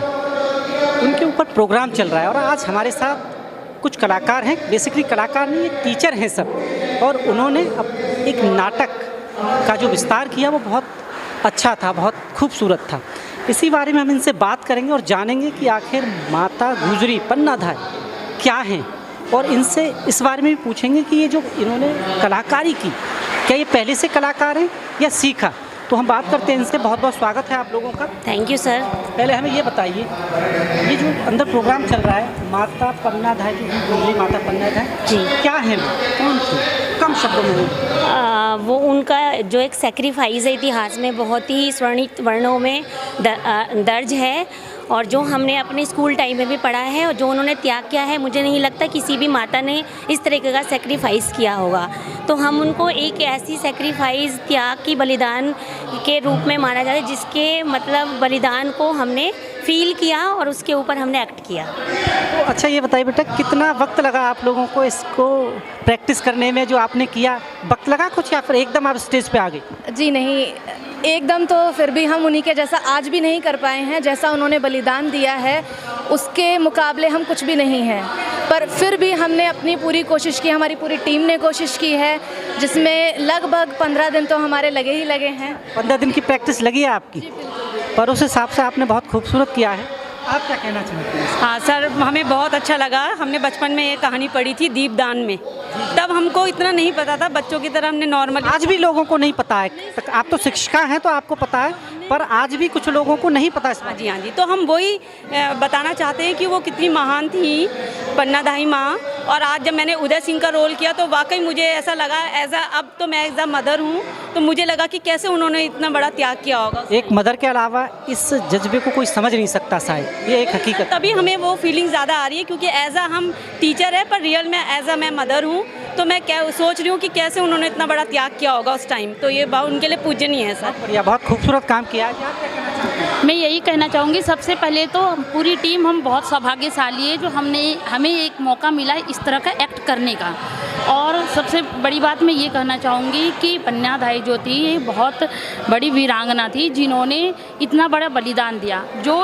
उनके ऊपर प्रोग्राम चल रहा है, और आज हमारे साथ कुछ कलाकार हैं, बेसिकली कलाकार नहीं, ये टीचर हैं सब, और उन्होंने एक नाटक का जो विस्तार किया वो बहुत अच्छा था, बहुत खूबसूरत था। इसी बारे में हम इनसे बात करेंगे और जानेंगे कि आखिर माता गुजरी पन्ना धाय क्या हैं, और इनसे इस बारे में भी पूछेंगे कि ये जो इन्होंने कलाकारी की, क्या ये पहले से कलाकार हैं या सीखा। तो हम बात करते हैं इनसे। बहुत बहुत स्वागत है आप लोगों का। Thank you sir. पहले हमें ये बताइए, ये जो अंदर प्रोग्राम चल रहा है माता पन्ना धाय, गुजरी माता पन्ना धाय, जी, क्या है, कौन थी, कब शब्दों में? वो उनका जो एक सेक्रीफाइस है इतिहास में बहुत ही स्वर्णित वर्णों में दर्ज है, और जो हमने अपने स्कूल टाइम में भी पढ़ा है और जो उन्होंने त्याग किया है, मुझे नहीं लगता किसी भी माता ने इस तरीके का सेक्रीफाइस किया होगा। तो हम उनको एक ऐसी सेक्रीफाइस, त्याग की बलिदान के रूप में माना जाता है जिसके मतलब बलिदान को हमने फील किया और उसके ऊपर हमने एक्ट किया। तो अच्छा ये बताइए बेटा, कितना वक्त लगा आप लोगों को इसको प्रैक्टिस करने में? जो आपने किया वक्त लगा कुछ, या फिर एकदम आप स्टेज पे आ गए? जी नहीं, एकदम तो फिर भी हम उन्हीं के जैसा आज भी नहीं कर पाए हैं। जैसा उन्होंने बलिदान दिया है उसके मुकाबले हम कुछ भी नहीं हैं, पर फिर भी हमने अपनी पूरी कोशिश की, हमारी पूरी टीम ने कोशिश की है, जिसमें लगभग 15 दिन तो हमारे लगे ही लगे हैं। 15 दिन की प्रैक्टिस लगी है आपकी, पर उस हिसाब से आपने बहुत खूबसूरत किया है। आप क्या कहना चाहते हैं? हाँ सर, हमें बहुत अच्छा लगा। हमने बचपन में ये कहानी पढ़ी थी दीपदान में, तब हमको इतना नहीं पता था, बच्चों की तरह हमने नॉर्मल। आज भी लोगों को नहीं पता है, आप तो शिक्षिका हैं तो आपको पता है, पर आज भी कुछ लोगों को नहीं पता इस। हाँ जी, तो हम वही बताना चाहते हैं कि वो कितनी महान थी पन्नाधाई माँ। और आज जब मैंने उदय सिंह का रोल किया तो वाकई मुझे ऐसा लगा, अब तो मैं एज अ मदर हूँ, तो मुझे लगा कि कैसे उन्होंने इतना बड़ा त्याग किया होगा। एक मदर के अलावा इस जज्बे को कोई समझ नहीं सकता शायद, ये एक हकीकत। तभी हमें वो फीलिंग ज़्यादा आ रही है, क्योंकि एज अ हम टीचर है, पर रियल में एज अ मैं मदर हूँ, तो मैं क्या सोच रही हूँ कि कैसे उन्होंने इतना बड़ा त्याग किया होगा उस टाइम। तो ये उनके लिए पूजनीय है सर। बढ़िया, बहुत खूबसूरत काम किया। मैं यही कहना चाहूँगी, सबसे पहले तो पूरी टीम हम बहुत सौभाग्यशाली है जो हमें एक मौका मिला है इस तरह का एक्ट करने का। और सबसे बड़ी बात मैं ये कहना चाहूँगी कि पन्नाधाई जो थी ये बहुत बड़ी वीरांगना थी, जिन्होंने इतना बड़ा बलिदान दिया जो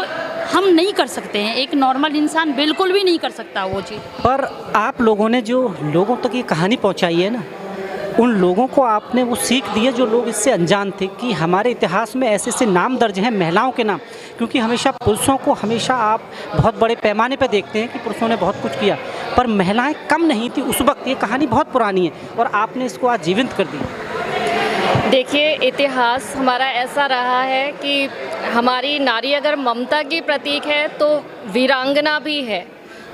हम नहीं कर सकते हैं, एक नॉर्मल इंसान बिल्कुल भी नहीं कर सकता वो चीज़। पर आप लोगों ने जो लोगों तक ये कहानी पहुंचाई है ना, उन लोगों को आपने वो सीख दी है जो लोग इससे अनजान थे, कि हमारे इतिहास में ऐसे ऐसे नाम दर्ज हैं महिलाओं के नाम। क्योंकि हमेशा पुरुषों को हमेशा आप बहुत बड़े पैमाने पर देखते हैं कि पुरुषों ने बहुत कुछ किया, पर महिलाएं कम नहीं थी उस वक्त। ये कहानी बहुत पुरानी है और आपने इसको आज जीवंत कर दी। देखिए, इतिहास हमारा ऐसा रहा है कि हमारी नारी अगर ममता की प्रतीक है तो वीरांगना भी है,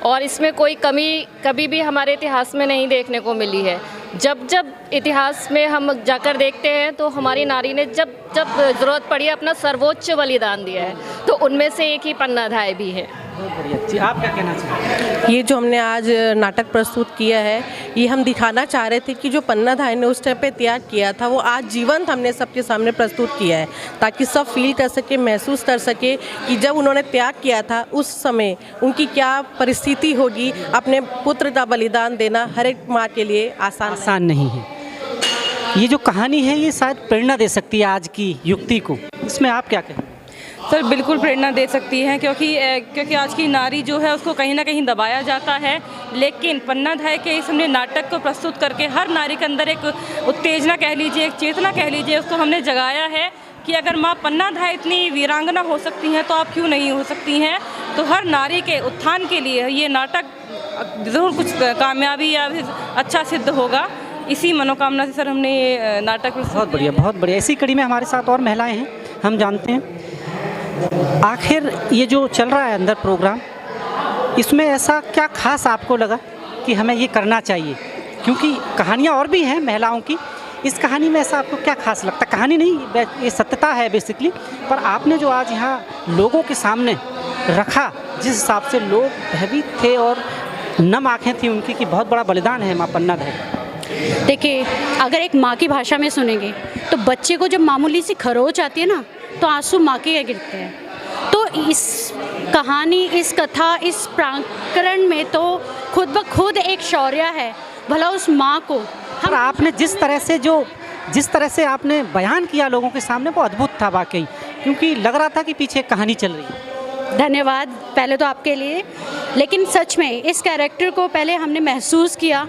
और इसमें कोई कमी कभी भी हमारे इतिहास में नहीं देखने को मिली है। जब जब इतिहास में हम जाकर देखते हैं तो हमारी नारी ने जब जब ज़रूरत पड़ी अपना सर्वोच्च बलिदान दिया है, तो उनमें से एक ही पन्नाधाई भी है। बहुत बढ़िया जी, आप क्या कहना चाहते हैं? ये जो हमने आज नाटक प्रस्तुत किया है, ये हम दिखाना चाह रहे थे कि जो पन्नाधाई ने उस टाइम पे त्याग किया था वो आज जीवंत हमने सबके सामने प्रस्तुत किया है, ताकि सब फील कर सके, महसूस कर सके कि जब उन्होंने त्याग किया था उस समय उनकी क्या परिस्थिति होगी। अपने पुत्र का बलिदान देना हर एक माँ के लिए आसान नहीं है। ये जो कहानी है ये शायद प्रेरणा दे सकती है आज की युक्ति को, इसमें आप क्या कहें? सर बिल्कुल प्रेरणा दे सकती है, क्योंकि आज की नारी जो है उसको कहीं ना कहीं दबाया जाता है, लेकिन पन्नाधाई के इस हमने नाटक को प्रस्तुत करके हर नारी के अंदर एक उत्तेजना कह लीजिए, एक चेतना कह लीजिए, उसको हमने जगाया है कि अगर माँ पन्नाधाई इतनी वीरांगना हो सकती हैं तो आप क्यों नहीं हो सकती हैं। तो हर नारी के उत्थान के लिए ये नाटक ज़रूर कुछ कामयाबी या अच्छा सिद्ध होगा। इसी मनोकामना से सर हमने ये नाटक। बहुत बढ़िया, बहुत बढ़िया। इसी कड़ी में हमारे साथ और महिलाएं हैं, हम जानते हैं। आखिर ये जो चल रहा है अंदर प्रोग्राम, इसमें ऐसा क्या खास आपको लगा कि हमें ये करना चाहिए? क्योंकि कहानियाँ और भी हैं महिलाओं की, इस कहानी में ऐसा आपको क्या खास लगता? कहानी नहीं, ये सत्यता है बेसिकली, पर आपने जो आज यहाँ लोगों के सामने रखा, जिस हिसाब से लोग भयभीत थे और नम आँखें थी उनकी कि बहुत बड़ा बलिदान है माँ पन्नाधाई। देखिए, अगर एक माँ की भाषा में सुनेंगे तो बच्चे को जब मामूली सी खरोच आती है ना, तो आंसू माँ के गिरते हैं। तो इस कहानी, इस कथा, इस प्रांगण में तो खुद ब खुद एक शौर्य है, भला उस माँ को। और आपने जिस तरह से आपने बयान किया लोगों के सामने, वो अद्भुत था वाकई, क्योंकि लग रहा था कि पीछे एक कहानी चल रही है। धन्यवाद पहले तो आपके लिए, लेकिन सच में इस कैरेक्टर को पहले हमने महसूस किया,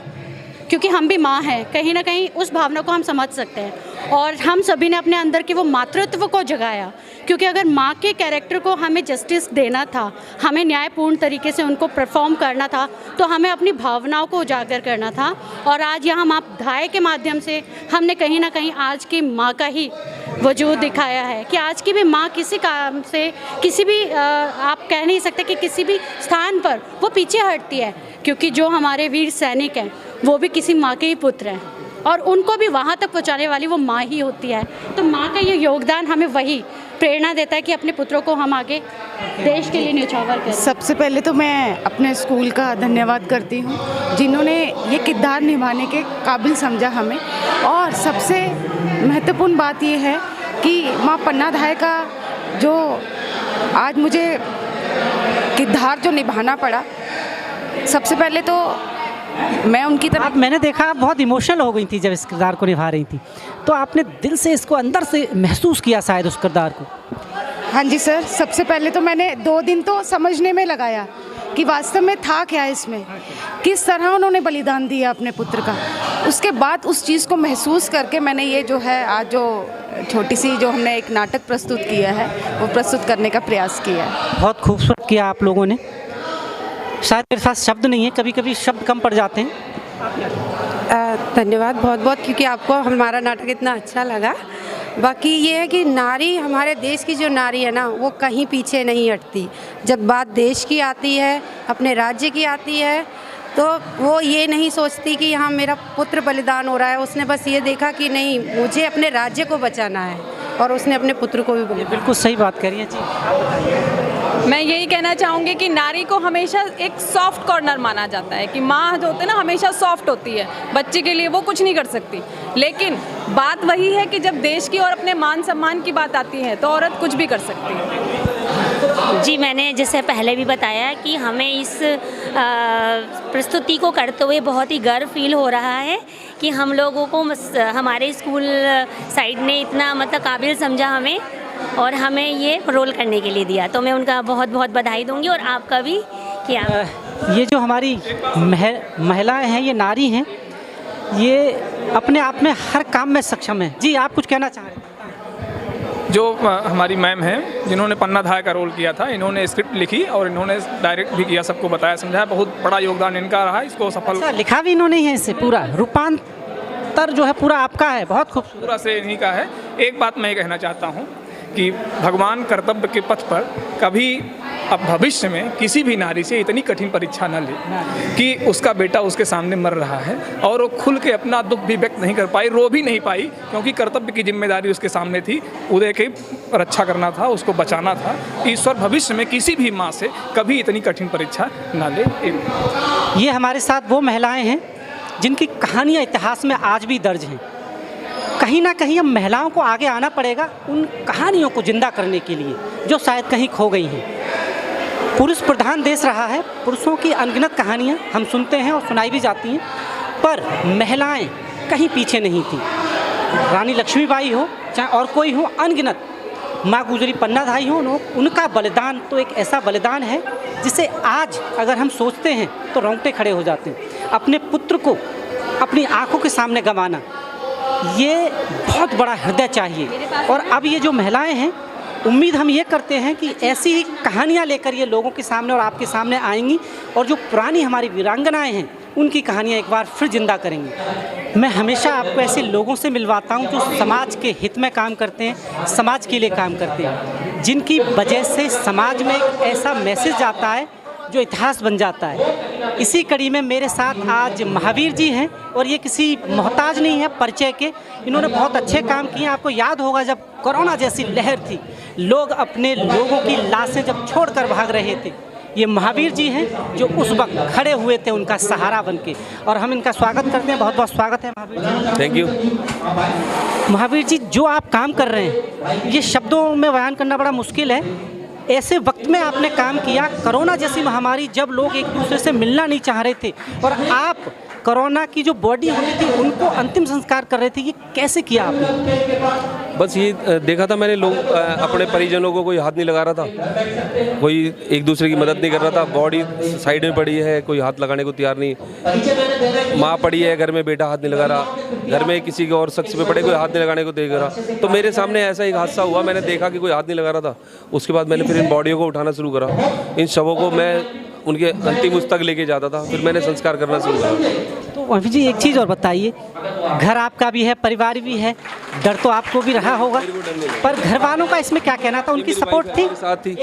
क्योंकि हम भी माँ हैं, कहीं ना कहीं उस भावना को हम समझ सकते हैं, और हम सभी ने अपने अंदर के वो मातृत्व को जगाया। क्योंकि अगर माँ के कैरेक्टर को हमें जस्टिस देना था, हमें न्यायपूर्ण तरीके से उनको परफॉर्म करना था, तो हमें अपनी भावनाओं को उजागर करना था। और आज यहाँ माँ धाय के माध्यम से हमने कहीं ना कहीं आज की माँ का ही वजूद दिखाया है, कि आज की भी माँ किसी काम से, किसी भी आप कह नहीं सकते कि किसी भी स्थान पर वो पीछे हटती है, क्योंकि जो हमारे वीर सैनिक हैं वो भी किसी माँ के ही पुत्र हैं। और उनको भी वहाँ तक पहुँचाने वाली वो माँ ही होती है। तो माँ का ये योगदान हमें वही प्रेरणा देता है कि अपने पुत्रों को हम आगे देश के लिए न्यौछावर करें। सबसे पहले तो मैं अपने स्कूल का धन्यवाद करती हूँ जिन्होंने ये किरदार निभाने के काबिल समझा हमें। और सबसे महत्वपूर्ण बात ये है कि माँ पन्नाधाय का जो आज मुझे किरदार जो निभाना पड़ा, सबसे पहले तो मैं उनकी तरफ, मैंने देखा आप बहुत इमोशनल हो गई थी जब इस किरदार को निभा रही थी, तो आपने दिल से इसको अंदर से महसूस किया शायद उस किरदार को। हाँ जी सर, सबसे पहले तो मैंने 2 दिन तो समझने में लगाया कि वास्तव में था क्या इसमें, किस तरह उन्होंने बलिदान दिया अपने पुत्र का। उसके बाद उस चीज़ को महसूस करके मैंने ये जो है आज जो छोटी सी जो हमने एक नाटक प्रस्तुत किया है वो प्रस्तुत करने का प्रयास किया है। बहुत खूबसूरत किया आप लोगों ने, शायद मेरे पास शब्द नहीं है, कभी कभी शब्द कम पड़ जाते हैं। धन्यवाद बहुत बहुत, क्योंकि आपको हमारा नाटक इतना अच्छा लगा। बाकी ये है कि नारी, हमारे देश की जो नारी है ना, वो कहीं पीछे नहीं हटती। जब बात देश की आती है, अपने राज्य की आती है, तो वो ये नहीं सोचती कि हाँ मेरा पुत्र बलिदान हो रहा है। उसने बस ये देखा कि नहीं, मुझे अपने राज्य को बचाना है, और उसने अपने पुत्र को भी बलिदान। बिल्कुल सही बात कह रही हैं जी। मैं यही कहना चाहूँगी कि नारी को हमेशा एक सॉफ्ट कॉर्नर माना जाता है, कि माँ जो होती है ना हमेशा सॉफ्ट होती है, बच्चे के लिए वो कुछ नहीं कर सकती। लेकिन बात वही है कि जब देश की और अपने मान सम्मान की बात आती है तो औरत कुछ भी कर सकती है। जी, मैंने जैसे पहले भी बताया कि हमें इस प्रस्तुति को करते हुए बहुत ही गर्व फील हो रहा है कि हम लोगों को हमारे स्कूल साइड ने इतना मतलब काबिल समझा हमें और हमें ये रोल करने के लिए दिया। तो मैं उनका बहुत बहुत बधाई दूंगी, और आपका भी किया। ये जो हमारी महिलाएं हैं, ये नारी हैं, ये अपने आप में हर काम में सक्षम है। जी, आप कुछ कहना चाह रहे हैं? जो हमारी मैम हैं जिन्होंने पन्नाधाय का रोल किया था, इन्होंने स्क्रिप्ट लिखी और इन्होंने डायरेक्ट भी किया, सबको बताया समझाया, बहुत बड़ा योगदान इनका रहा इसको सफल। अच्छा, लिखा भी इन्होंने ही है, इसे पूरा रूपांतर जो है पूरा आपका है, बहुत खूबसूरत। पूरा से इन्हीं का है। एक बात मैं कहना चाहता हूँ कि भगवान कर्तव्य के पथ पर कभी अब भविष्य में किसी भी नारी से इतनी कठिन परीक्षा न ले कि उसका बेटा उसके सामने मर रहा है और वो खुल के अपना दुख भी व्यक्त नहीं कर पाई, रो भी नहीं पाई, क्योंकि कर्तव्य की जिम्मेदारी उसके सामने थी, उदय की रक्षा करना था, उसको बचाना था। ईश्वर भविष्य में किसी भी माँ से कभी इतनी कठिन परीक्षा न ले। ये हमारे साथ वो महिलाएं हैं जिनकी कहानियाँ इतिहास में आज भी दर्ज हैं। कहीं ना कहीं हम महिलाओं को आगे आना पड़ेगा उन कहानियों को जिंदा करने के लिए जो शायद कहीं खो गई हैं। पुरुष प्रधान देश रहा है, पुरुषों की अनगिनत कहानियाँ हम सुनते हैं और सुनाई भी जाती हैं, पर महिलाएं कहीं पीछे नहीं थी। रानी लक्ष्मीबाई हो चाहे और कोई हो, अनगिनत, माँ गुजरी पन्नाधाई हो, उनका बलिदान तो एक ऐसा बलिदान है जिसे आज अगर हम सोचते हैं तो रोंगटे खड़े हो जाते हैं। अपने पुत्र को अपनी आंखों के सामने गंवाना, ये बहुत बड़ा हृदय चाहिए। और अब ये जो महिलाएं हैं, उम्मीद हम ये करते हैं कि ऐसी ही कहानियाँ लेकर ये लोगों के सामने और आपके सामने आएंगी, और जो पुरानी हमारी वीरांगनाएं हैं उनकी कहानियाँ एक बार फिर जिंदा करेंगी। मैं हमेशा आपको ऐसे लोगों से मिलवाता हूँ जो समाज के हित में काम करते हैं, समाज के लिए काम करते हैं, जिनकी वजह से समाज में एक ऐसा मैसेज जाता है जो इतिहास बन जाता है। इसी कड़ी में मेरे साथ आज महावीर जी हैं, और ये किसी मोहताज नहीं है परिचय के, इन्होंने बहुत अच्छे काम किए। आपको याद होगा जब कोरोना जैसी लहर थी, लोग अपने लोगों की लाशें जब छोड़कर भाग रहे थे, ये महावीर जी हैं जो उस वक्त खड़े हुए थे उनका सहारा बनके, और हम इनका स्वागत करते हैं। बहुत बहुत स्वागत है महावीर जी। Thank you. महावीर जी, जो आप काम कर रहे हैं ये शब्दों में बयान करना बड़ा मुश्किल है। ऐसे वक्त में आपने काम किया, कोरोना जैसी महामारी, जब लोग एक दूसरे से मिलना नहीं चाह रहे थे, और आप कोरोना की जो बॉडी हुई थी उनको अंतिम संस्कार कर रहे थे, ये कैसे किया आपने? बस ये देखा था मैंने, लोग अपने परिजनों को कोई हाथ नहीं लगा रहा था, कोई एक दूसरे की मदद नहीं कर रहा था, बॉडी साइड में पड़ी है, कोई हाथ लगाने को तैयार नहीं, माँ पड़ी है घर में, बेटा हाथ नहीं लगा रहा, घर में किसी के और शख्स पे पड़े, कोई हाथ नहीं लगाने को देख रहा। तो मेरे सामने ऐसा एक हादसा हुआ, मैंने देखा कि कोई हाथ नहीं लगा रहा था। उसके बाद मैंने फिर इन बॉडियों को उठाना शुरू करा, इन शवों को मैं उनके अंतिम उस तक लेके जाता था, फिर मैंने संस्कार करना शुरू करा। तो महावीर जी, एक चीज़ और बताइए, घर आपका भी है, परिवार भी है, डर तो आपको भी रहा होगा, पर घर वालों का इसमें क्या कहना था? उनकी सपोर्ट थी? साथ थी।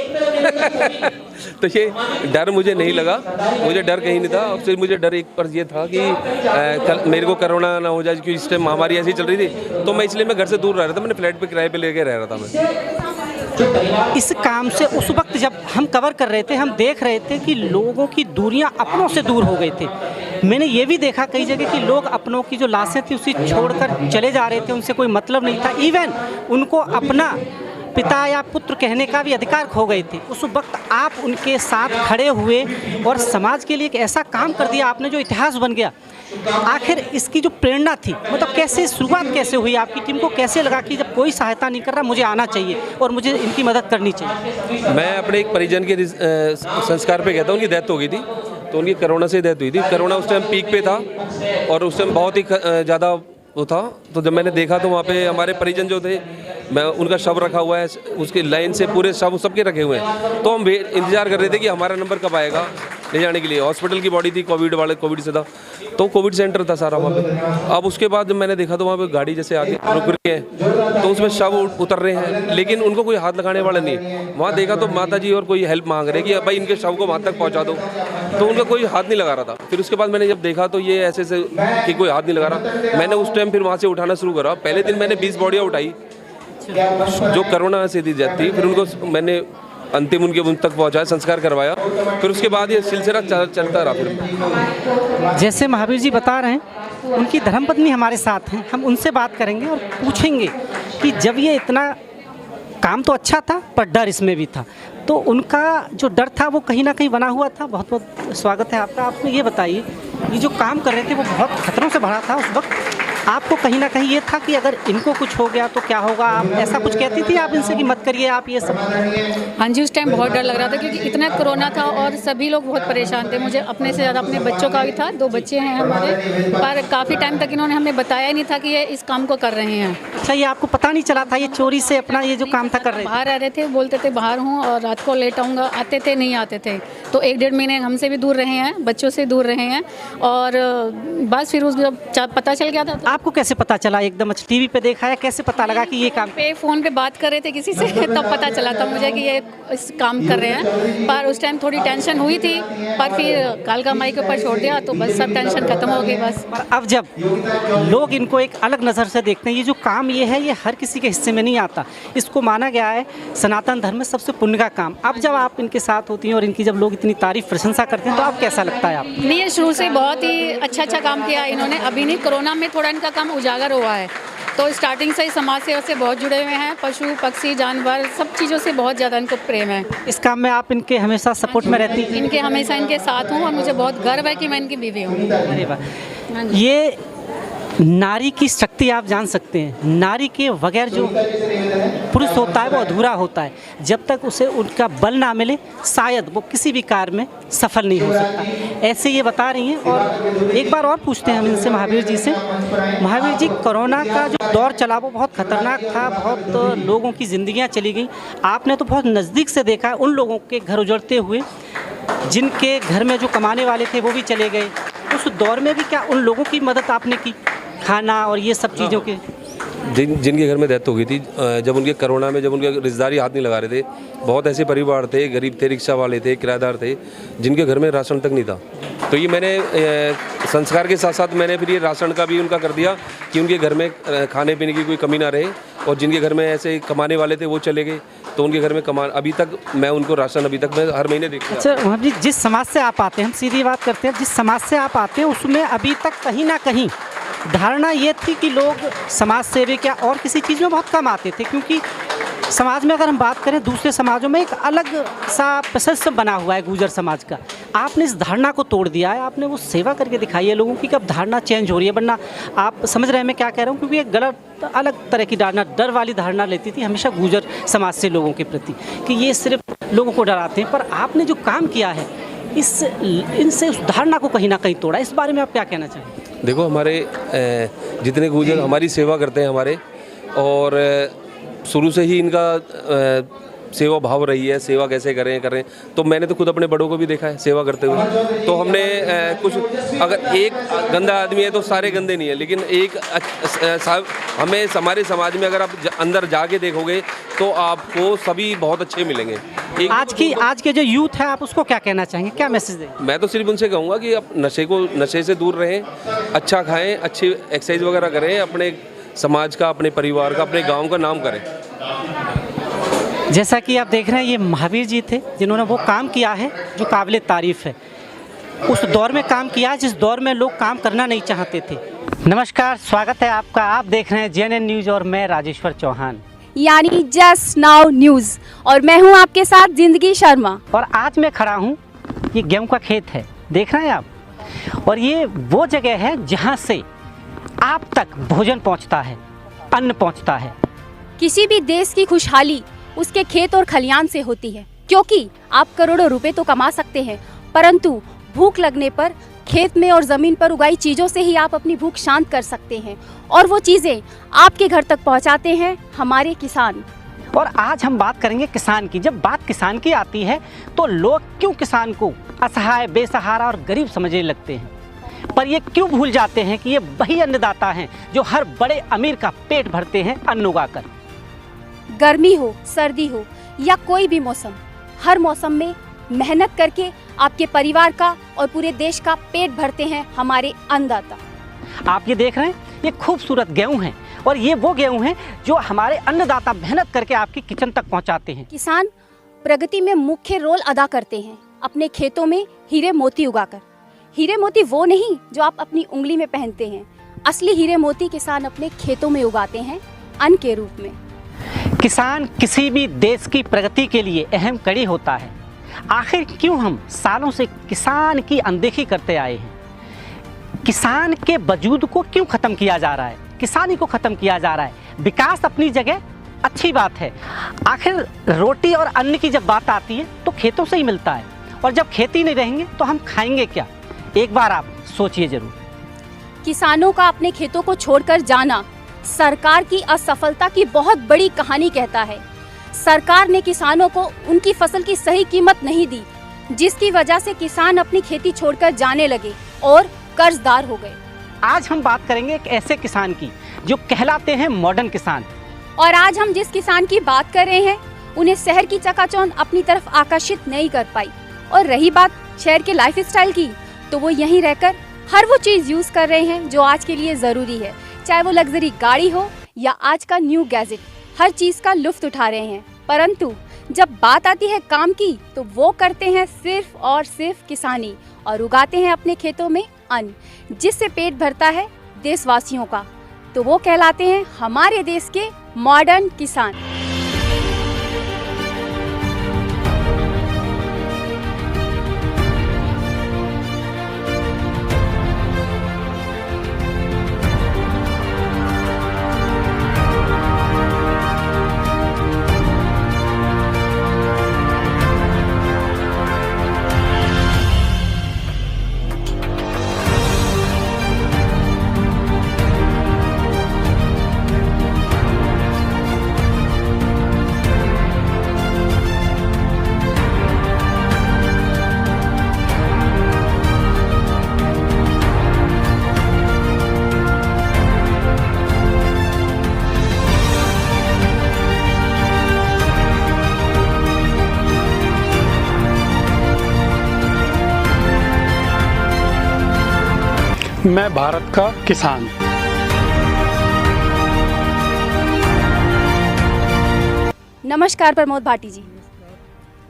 तो ये डर मुझे नहीं लगा, मुझे डर कहीं नहीं था। और सिर्फ मुझे डर एक पर ये था कि मेरे को कोरोना ना हो जाए, क्योंकि इस टाइम महामारी ऐसी चल रही थी, तो मैं इसलिए मैं घर से दूर रह रहा था। मैंने फ्लैट पे किराए पे लेके रह रहा था मैं। इस काम से उस वक्त जब हम कवर कर रहे थे, हम देख रहे थे कि लोगों की दूरियां अपनों से दूर हो गई थी। मैंने ये भी देखा कई जगह कि लोग अपनों की जो लाशें थी उसे छोड़कर चले जा रहे थे, उनसे कोई मतलब नहीं था। इवन उनको अपना पिता या पुत्र कहने का भी अधिकार खो गए थे। उस वक्त आप उनके साथ खड़े हुए और समाज के लिए एक ऐसा काम कर दिया आपने जो इतिहास बन गया। आखिर इसकी जो प्रेरणा थी, मतलब कैसे शुरुआत कैसे हुई आपकी टीम को? कैसे लगा कि जब कोई सहायता नहीं कर रहा, मुझे आना चाहिए और मुझे इनकी मदद करनी चाहिए? मैं अपने एक परिजन के संस्कार पे गया था, उनकी डेथ हो गई थी, तो उनकी कोरोना से डेथ हुई थी। कोरोना उस टाइम पीक पे था और उस टाइम बहुत ही ज़्यादा वो था। तो जब मैंने देखा तो वहाँ पे हमारे परिजन जो थे, मैं उनका शव रखा हुआ है, उसकी लाइन से पूरे शव सबके रखे हुए हैं। तो हम इंतजार कर रहे थे कि हमारा नंबर कब आएगा ले जाने के लिए। हॉस्पिटल की बॉडी थी, कोविड से था, तो कोविड सेंटर था सारा वहाँ पे। अब उसके बाद जब मैंने देखा तो वहाँ पे गाड़ी जैसे आगे रुक रही है, तो उसमें शव उतर रहे हैं, लेकिन उनको कोई हाथ लगाने वाला नहीं। वहाँ देखा तो माता जी और कोई हेल्प मांग रहे कि भाई इनके शव को वहाँ तक पहुँचा दो, तो उनका कोई हाथ नहीं लगा रहा था। फिर उसके बाद मैंने जब देखा तो ये ऐसे कि कोई हाथ नहीं लगा रहा, मैंने उस टाइम फिर वहाँ से उठाना शुरू करा। पहले दिन मैंने 20 बॉडियाँ उठाई जो कोरोना से दी जाती थी, फिर उनको मैंने अंतिम उनके उन तक पहुंचाया, संस्कार करवाया। फिर उसके बाद ये सिलसिला चलता रहा। फिर जैसे महावीर जी बता रहे हैं, उनकी धर्मपत्नी हमारे साथ हैं, हम उनसे बात करेंगे और पूछेंगे कि जब ये इतना काम तो अच्छा था पर डर इसमें भी था, तो उनका जो डर था वो कहीं ना कहीं बना हुआ था। बहुत बहुत स्वागत है आपका। आपने ये बताइए, ये जो काम कर रहे थे वो बहुत खतरों से भरा था उस वक्त, आपको कहीं ना कहीं ये था कि अगर इनको कुछ हो गया तो क्या होगा? आप ऐसा कुछ कहती थी आप इनसे कि मत करिए आप ये सब? हाँ जी, उस टाइम बहुत डर लग रहा था क्योंकि इतना कोरोना था और सभी लोग बहुत परेशान थे। मुझे अपने से ज़्यादा अपने बच्चों का भी था, 2 बच्चे हैं हमारे, पर काफ़ी टाइम तक इन्होंने हमें बताया ही नहीं था कि ये इस काम को कर रहे हैं। अच्छा, ये आपको पता नहीं चला था ये चोरी से अपना ये जो काम था कर रहे थे? बाहर आ रहे थे, बोलते थे बाहर हूँ और रात को लेट आऊँगा, आते थे नहीं आते थे। तो 1-1.5 महीने हमसे भी दूर रहे हैं, बच्चों से दूर रहे हैं। और बस फिर उस जब पता चल गया था। आपको कैसे पता चला? एकदम टीवी पे देखा है, कैसे पता लगा कि ये काम? पे फ़ोन पे बात कर रहे थे किसी से तब पता चला था मुझे कि ये इस काम कर रहे हैं। पर उस टाइम थोड़ी टेंशन हुई थी, पर फिर कालका माई के ऊपर छोड़ दिया तो बस सब टेंशन खत्म हो गई बस। पर अब जब लोग इनको एक अलग नज़र से देखते हैं, ये जो काम ये है ये हर किसी के हिस्से में नहीं आता, इसको माना गया है सनातन धर्म में सबसे पुण्य का काम। अब जब आप इनके साथ होती हैं और इनकी जब लोग इतनी तारीफ प्रशंसा करते हैं तो आप कैसा लगता है आप? नहीं, ये शुरू से बहुत ही अच्छा काम किया इन्होंने। अभी नहीं, कोरोना में थोड़ा इनका काम उजागर हुआ है, तो स्टार्टिंग से ही समाज सेवा से बहुत जुड़े हुए हैं। पशु पक्षी जानवर सब चीज़ों से बहुत ज़्यादा इनको प्रेम है। इस काम में आप इनके हमेशा सपोर्ट में रहती हैं? इनके हमेशा इनके साथ हूँ और मुझे बहुत गर्व है कि मैं इनकी बीवी हूँ। अरे वाह, ये नारी की शक्ति आप जान सकते हैं। नारी के बगैर जो पुरुष होता है वो अधूरा होता है। जब तक उसे उनका बल ना मिले शायद वो किसी भी कार्य में सफल नहीं हो सकता। ऐसे ये बता रही हैं। और एक बार और पूछते हैं हम इनसे, महावीर जी से। महावीर जी, कोरोना का जो दौर चला वो बहुत खतरनाक था, बहुत लोगों की ज़िंदगियाँ चली गई। आपने तो बहुत नज़दीक से देखा उन लोगों के घर उजड़ते हुए जिनके घर में जो कमाने वाले थे वो भी चले गए। उस दौर में भी क्या उन लोगों की मदद आपने की, खाना और ये सब चीज़ों के? जिनके घर में डेथ हो गई थी, जब उनके कोरोना में जब उनके रिश्तेदारी हाथ नहीं लगा रहे थे, बहुत ऐसे परिवार थे, गरीब थे, रिक्शा वाले थे, किराएदार थे, जिनके घर में राशन तक नहीं था। तो ये मैंने संस्कार के साथ साथ मैंने फिर ये राशन का भी उनका कर दिया कि उनके घर में खाने पीने की कोई कमी ना रहे। और जिनके घर में ऐसे कमाने वाले थे वो चले गए, तो उनके घर में अभी तक मैं उनको राशन अभी तक मैं हर महीने देखता हूँ। अच्छा महावीर जी, जिस समाज से आप आते हैं, हम सीधी बात करते हैं, जिस समाज से आप आते हैं उसमें अभी तक कहीं ना कहीं धारणा ये थी कि लोग समाज सेवक या और किसी चीज़ में बहुत कम आते थे, क्योंकि समाज में अगर हम बात करें दूसरे समाजों में एक अलग सा प्रशंसा बना हुआ है गुर्जर समाज का। आपने इस धारणा को तोड़ दिया है, आपने वो सेवा करके दिखाई है लोगों की कि अब धारणा चेंज हो रही है। वरना आप समझ रहे हैं मैं क्या कह रहा हूँ, क्योंकि एक गलत अलग तरह की धारणा, डर वाली धारणा लेती थी हमेशा गुर्जर समाज से लोगों के प्रति कि ये सिर्फ लोगों को डराते हैं। पर आपने जो काम किया है इनसे उस धारणा को कहीं ना कहीं तोड़ा। इस बारे में आप क्या कहना चाहेंगे? देखो, हमारे जितने गुर्जर हमारी सेवा करते हैं हमारे, और शुरू से ही इनका सेवा भाव रही है, सेवा कैसे करें। तो मैंने तो खुद अपने बड़ों को भी देखा है सेवा करते हुए। तो हमने कुछ, अगर एक गंदा आदमी है तो सारे गंदे नहीं है, लेकिन एक हमें हमारे समाज में अगर आप अंदर जाके देखोगे तो आपको सभी बहुत अच्छे मिलेंगे। आज के जो यूथ है, आप उसको क्या कहना चाहेंगे, क्या मैसेज देंगे? मैं तो सिर्फ उनसे कहूँगा कि आप नशे से दूर रहें, अच्छा खाएं, अच्छी एक्सरसाइज वगैरह करें, अपने समाज का, अपने परिवार का, अपने गांव का नाम करें। जैसा कि आप देख रहे हैं, ये महावीर जी थे जिन्होंने वो काम किया है जो काबिल तारीफ़ है। उस दौर में काम किया जिस दौर में लोग काम करना नहीं चाहते थे। नमस्कार, स्वागत है आपका। आप देख रहे हैं JNN न्यूज़ और मैं राजेश्वर चौहान, यानी जस्ट नाउ न्यूज़, और मैं हूं आपके साथ जिंदगी शर्मा। और आज मैं खड़ा हूं, ये गेहूं का खेत है, देख रहे हैं आप, और ये वो जगह है जहां से आप तक भोजन पहुंचता है, अन्न पहुंचता है। किसी भी देश की खुशहाली उसके खेत और खलियान से होती है, क्योंकि आप करोड़ों रुपए तो कमा सकते हैं, परंतु भूख लगने पर खेत में और ज़मीन पर उगाई चीज़ों से ही आप अपनी भूख शांत कर सकते हैं, और वो चीज़ें आपके घर तक पहुंचाते हैं हमारे किसान। और आज हम बात करेंगे किसान की। जब बात किसान की आती है तो लोग क्यों किसान को असहाय, बेसहारा और गरीब समझने लगते हैं, पर ये क्यों भूल जाते हैं कि ये वही अन्नदाता हैं जो हर बड़े अमीर का पेट भरते हैं अन्न उगाकर। गर्मी हो, सर्दी हो या कोई भी मौसम, हर मौसम में मेहनत करके आपके परिवार का और पूरे देश का पेट भरते हैं हमारे अन्नदाता। आप ये देख रहे हैं, ये खूबसूरत गेहूं हैं, और ये वो गेहूं हैं जो हमारे अन्नदाता मेहनत करके आपकी किचन तक पहुंचाते हैं। किसान प्रगति में मुख्य रोल अदा करते हैं अपने खेतों में हीरे मोती उगाकर। हीरे मोती वो नहीं जो आप अपनी उंगली में पहनते हैं, असली हीरे मोती किसान अपने खेतों में उगाते हैं अन्न के रूप में। किसान किसी भी देश की प्रगति के लिए अहम कड़ी होता है। आखिर क्यों हम सालों से किसान की अनदेखी करते आए हैं? किसान के वजूद को क्यों ख़त्म किया जा रहा है? किसानी को ख़त्म किया जा रहा है। विकास अपनी जगह अच्छी बात है, आखिर रोटी और अन्न की जब बात आती है तो खेतों से ही मिलता है, और जब खेती नहीं रहेंगे तो हम खाएंगे क्या? एक बार आप सोचिए जरूर। किसानों का अपने खेतों को छोड़कर जाना सरकार की असफलता की बहुत बड़ी कहानी कहता है। सरकार ने किसानों को उनकी फसल की सही कीमत नहीं दी, जिसकी वजह से किसान अपनी खेती छोड़कर जाने लगे और कर्जदार हो गए। आज हम बात करेंगे एक ऐसे किसान की जो कहलाते हैं मॉडर्न किसान। और आज हम जिस किसान की बात कर रहे हैं, उन्हें शहर की चकाचौंध अपनी तरफ आकर्षित नहीं कर पाई। और रही बात शहर के लाइफ स्टाइल की, तो वो यहीं रहकर हर वो चीज़ यूज़ कर रहे हैं जो आज के लिए ज़रूरी है, चाहे वो लग्जरी गाड़ी हो या आज का न्यू गैजेट, हर चीज़ का लुफ्त उठा रहे हैं। परंतु जब बात आती है काम की, तो वो करते हैं सिर्फ और सिर्फ किसानी, और उगाते हैं अपने खेतों में अन्न जिससे पेट भरता है देशवासियों का। तो वो कहलाते हैं हमारे देश के मॉडर्न किसान। मैं भारत का किसान। नमस्कार प्रमोद भाटी जी,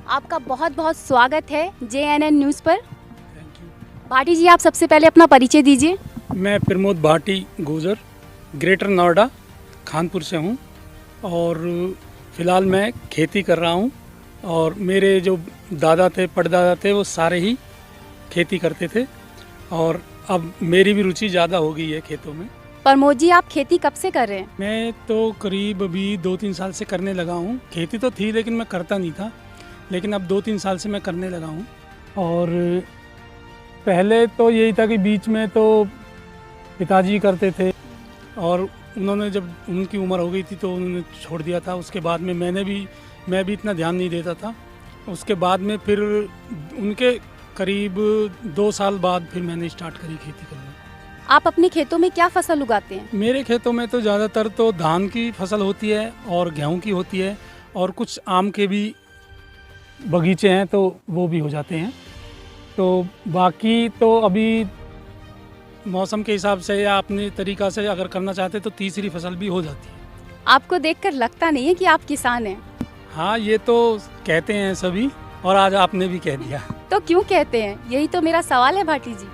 आपका बहुत बहुत स्वागत है JNN न्यूज़ पर। भाटी जी, आप सबसे पहले अपना परिचय दीजिए। मैं प्रमोद भाटी गुजर, ग्रेटर नोएडा खानपुर से हूँ, और फ़िलहाल मैं खेती कर रहा हूँ, और मेरे जो दादा थे, परदादा थे, वो सारे ही खेती करते थे, और अब मेरी भी रुचि ज़्यादा हो गई है खेतों में। प्रमोद जी, आप खेती कब से कर रहे हैं? मैं तो करीब अभी 2-3 साल से करने लगा हूँ। खेती तो थी लेकिन मैं करता नहीं था, लेकिन अब 2-3 साल से मैं करने लगा हूँ। और पहले तो यही था कि बीच में तो पिताजी करते थे, और उन्होंने जब उनकी उम्र हो गई थी तो उन्होंने छोड़ दिया था। उसके बाद में मैं भी इतना ध्यान नहीं देता था। उसके बाद में फिर उनके करीब 2 साल बाद फिर मैंने स्टार्ट करी खेती करना। आप अपने खेतों में क्या फसल उगाते हैं? मेरे खेतों में तो ज़्यादातर तो धान की फसल होती है और गेहूं की होती है, और कुछ आम के भी बगीचे हैं तो वो भी हो जाते हैं। तो बाकी तो अभी मौसम के हिसाब से या अपने तरीक़ा से अगर करना चाहते तो तीसरी फसल भी हो जाती है। आपको देखकर लगता नहीं है कि आप किसान हैं? हाँ, ये तो कहते हैं सभी, और आज आपने भी कह दिया। तो क्यों कहते हैं, यही तो मेरा सवाल है भाटी जी।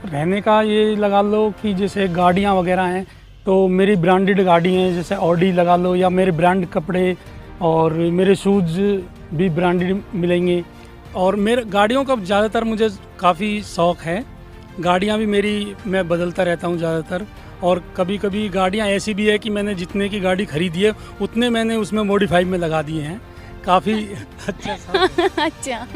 रहने का ये लगा लो कि जैसे गाड़ियाँ वगैरह हैं तो मेरी ब्रांडेड गाड़ी हैं, जैसे ऑडी लगा लो, या मेरे ब्रांड कपड़े और मेरे शूज़ भी ब्रांडेड मिलेंगे। और मेरे गाड़ियों का ज़्यादातर मुझे काफ़ी शौक़ है। गाड़ियाँ भी मेरी मैं बदलता रहता हूँ ज़्यादातर, और कभी कभी गाड़ियाँ ऐसी भी है कि मैंने जितने की गाड़ी खरीदी है उतने मैंने उसमें मॉडिफाई में लगा दिए हैं। काफ़ी अच्छा अच्छा।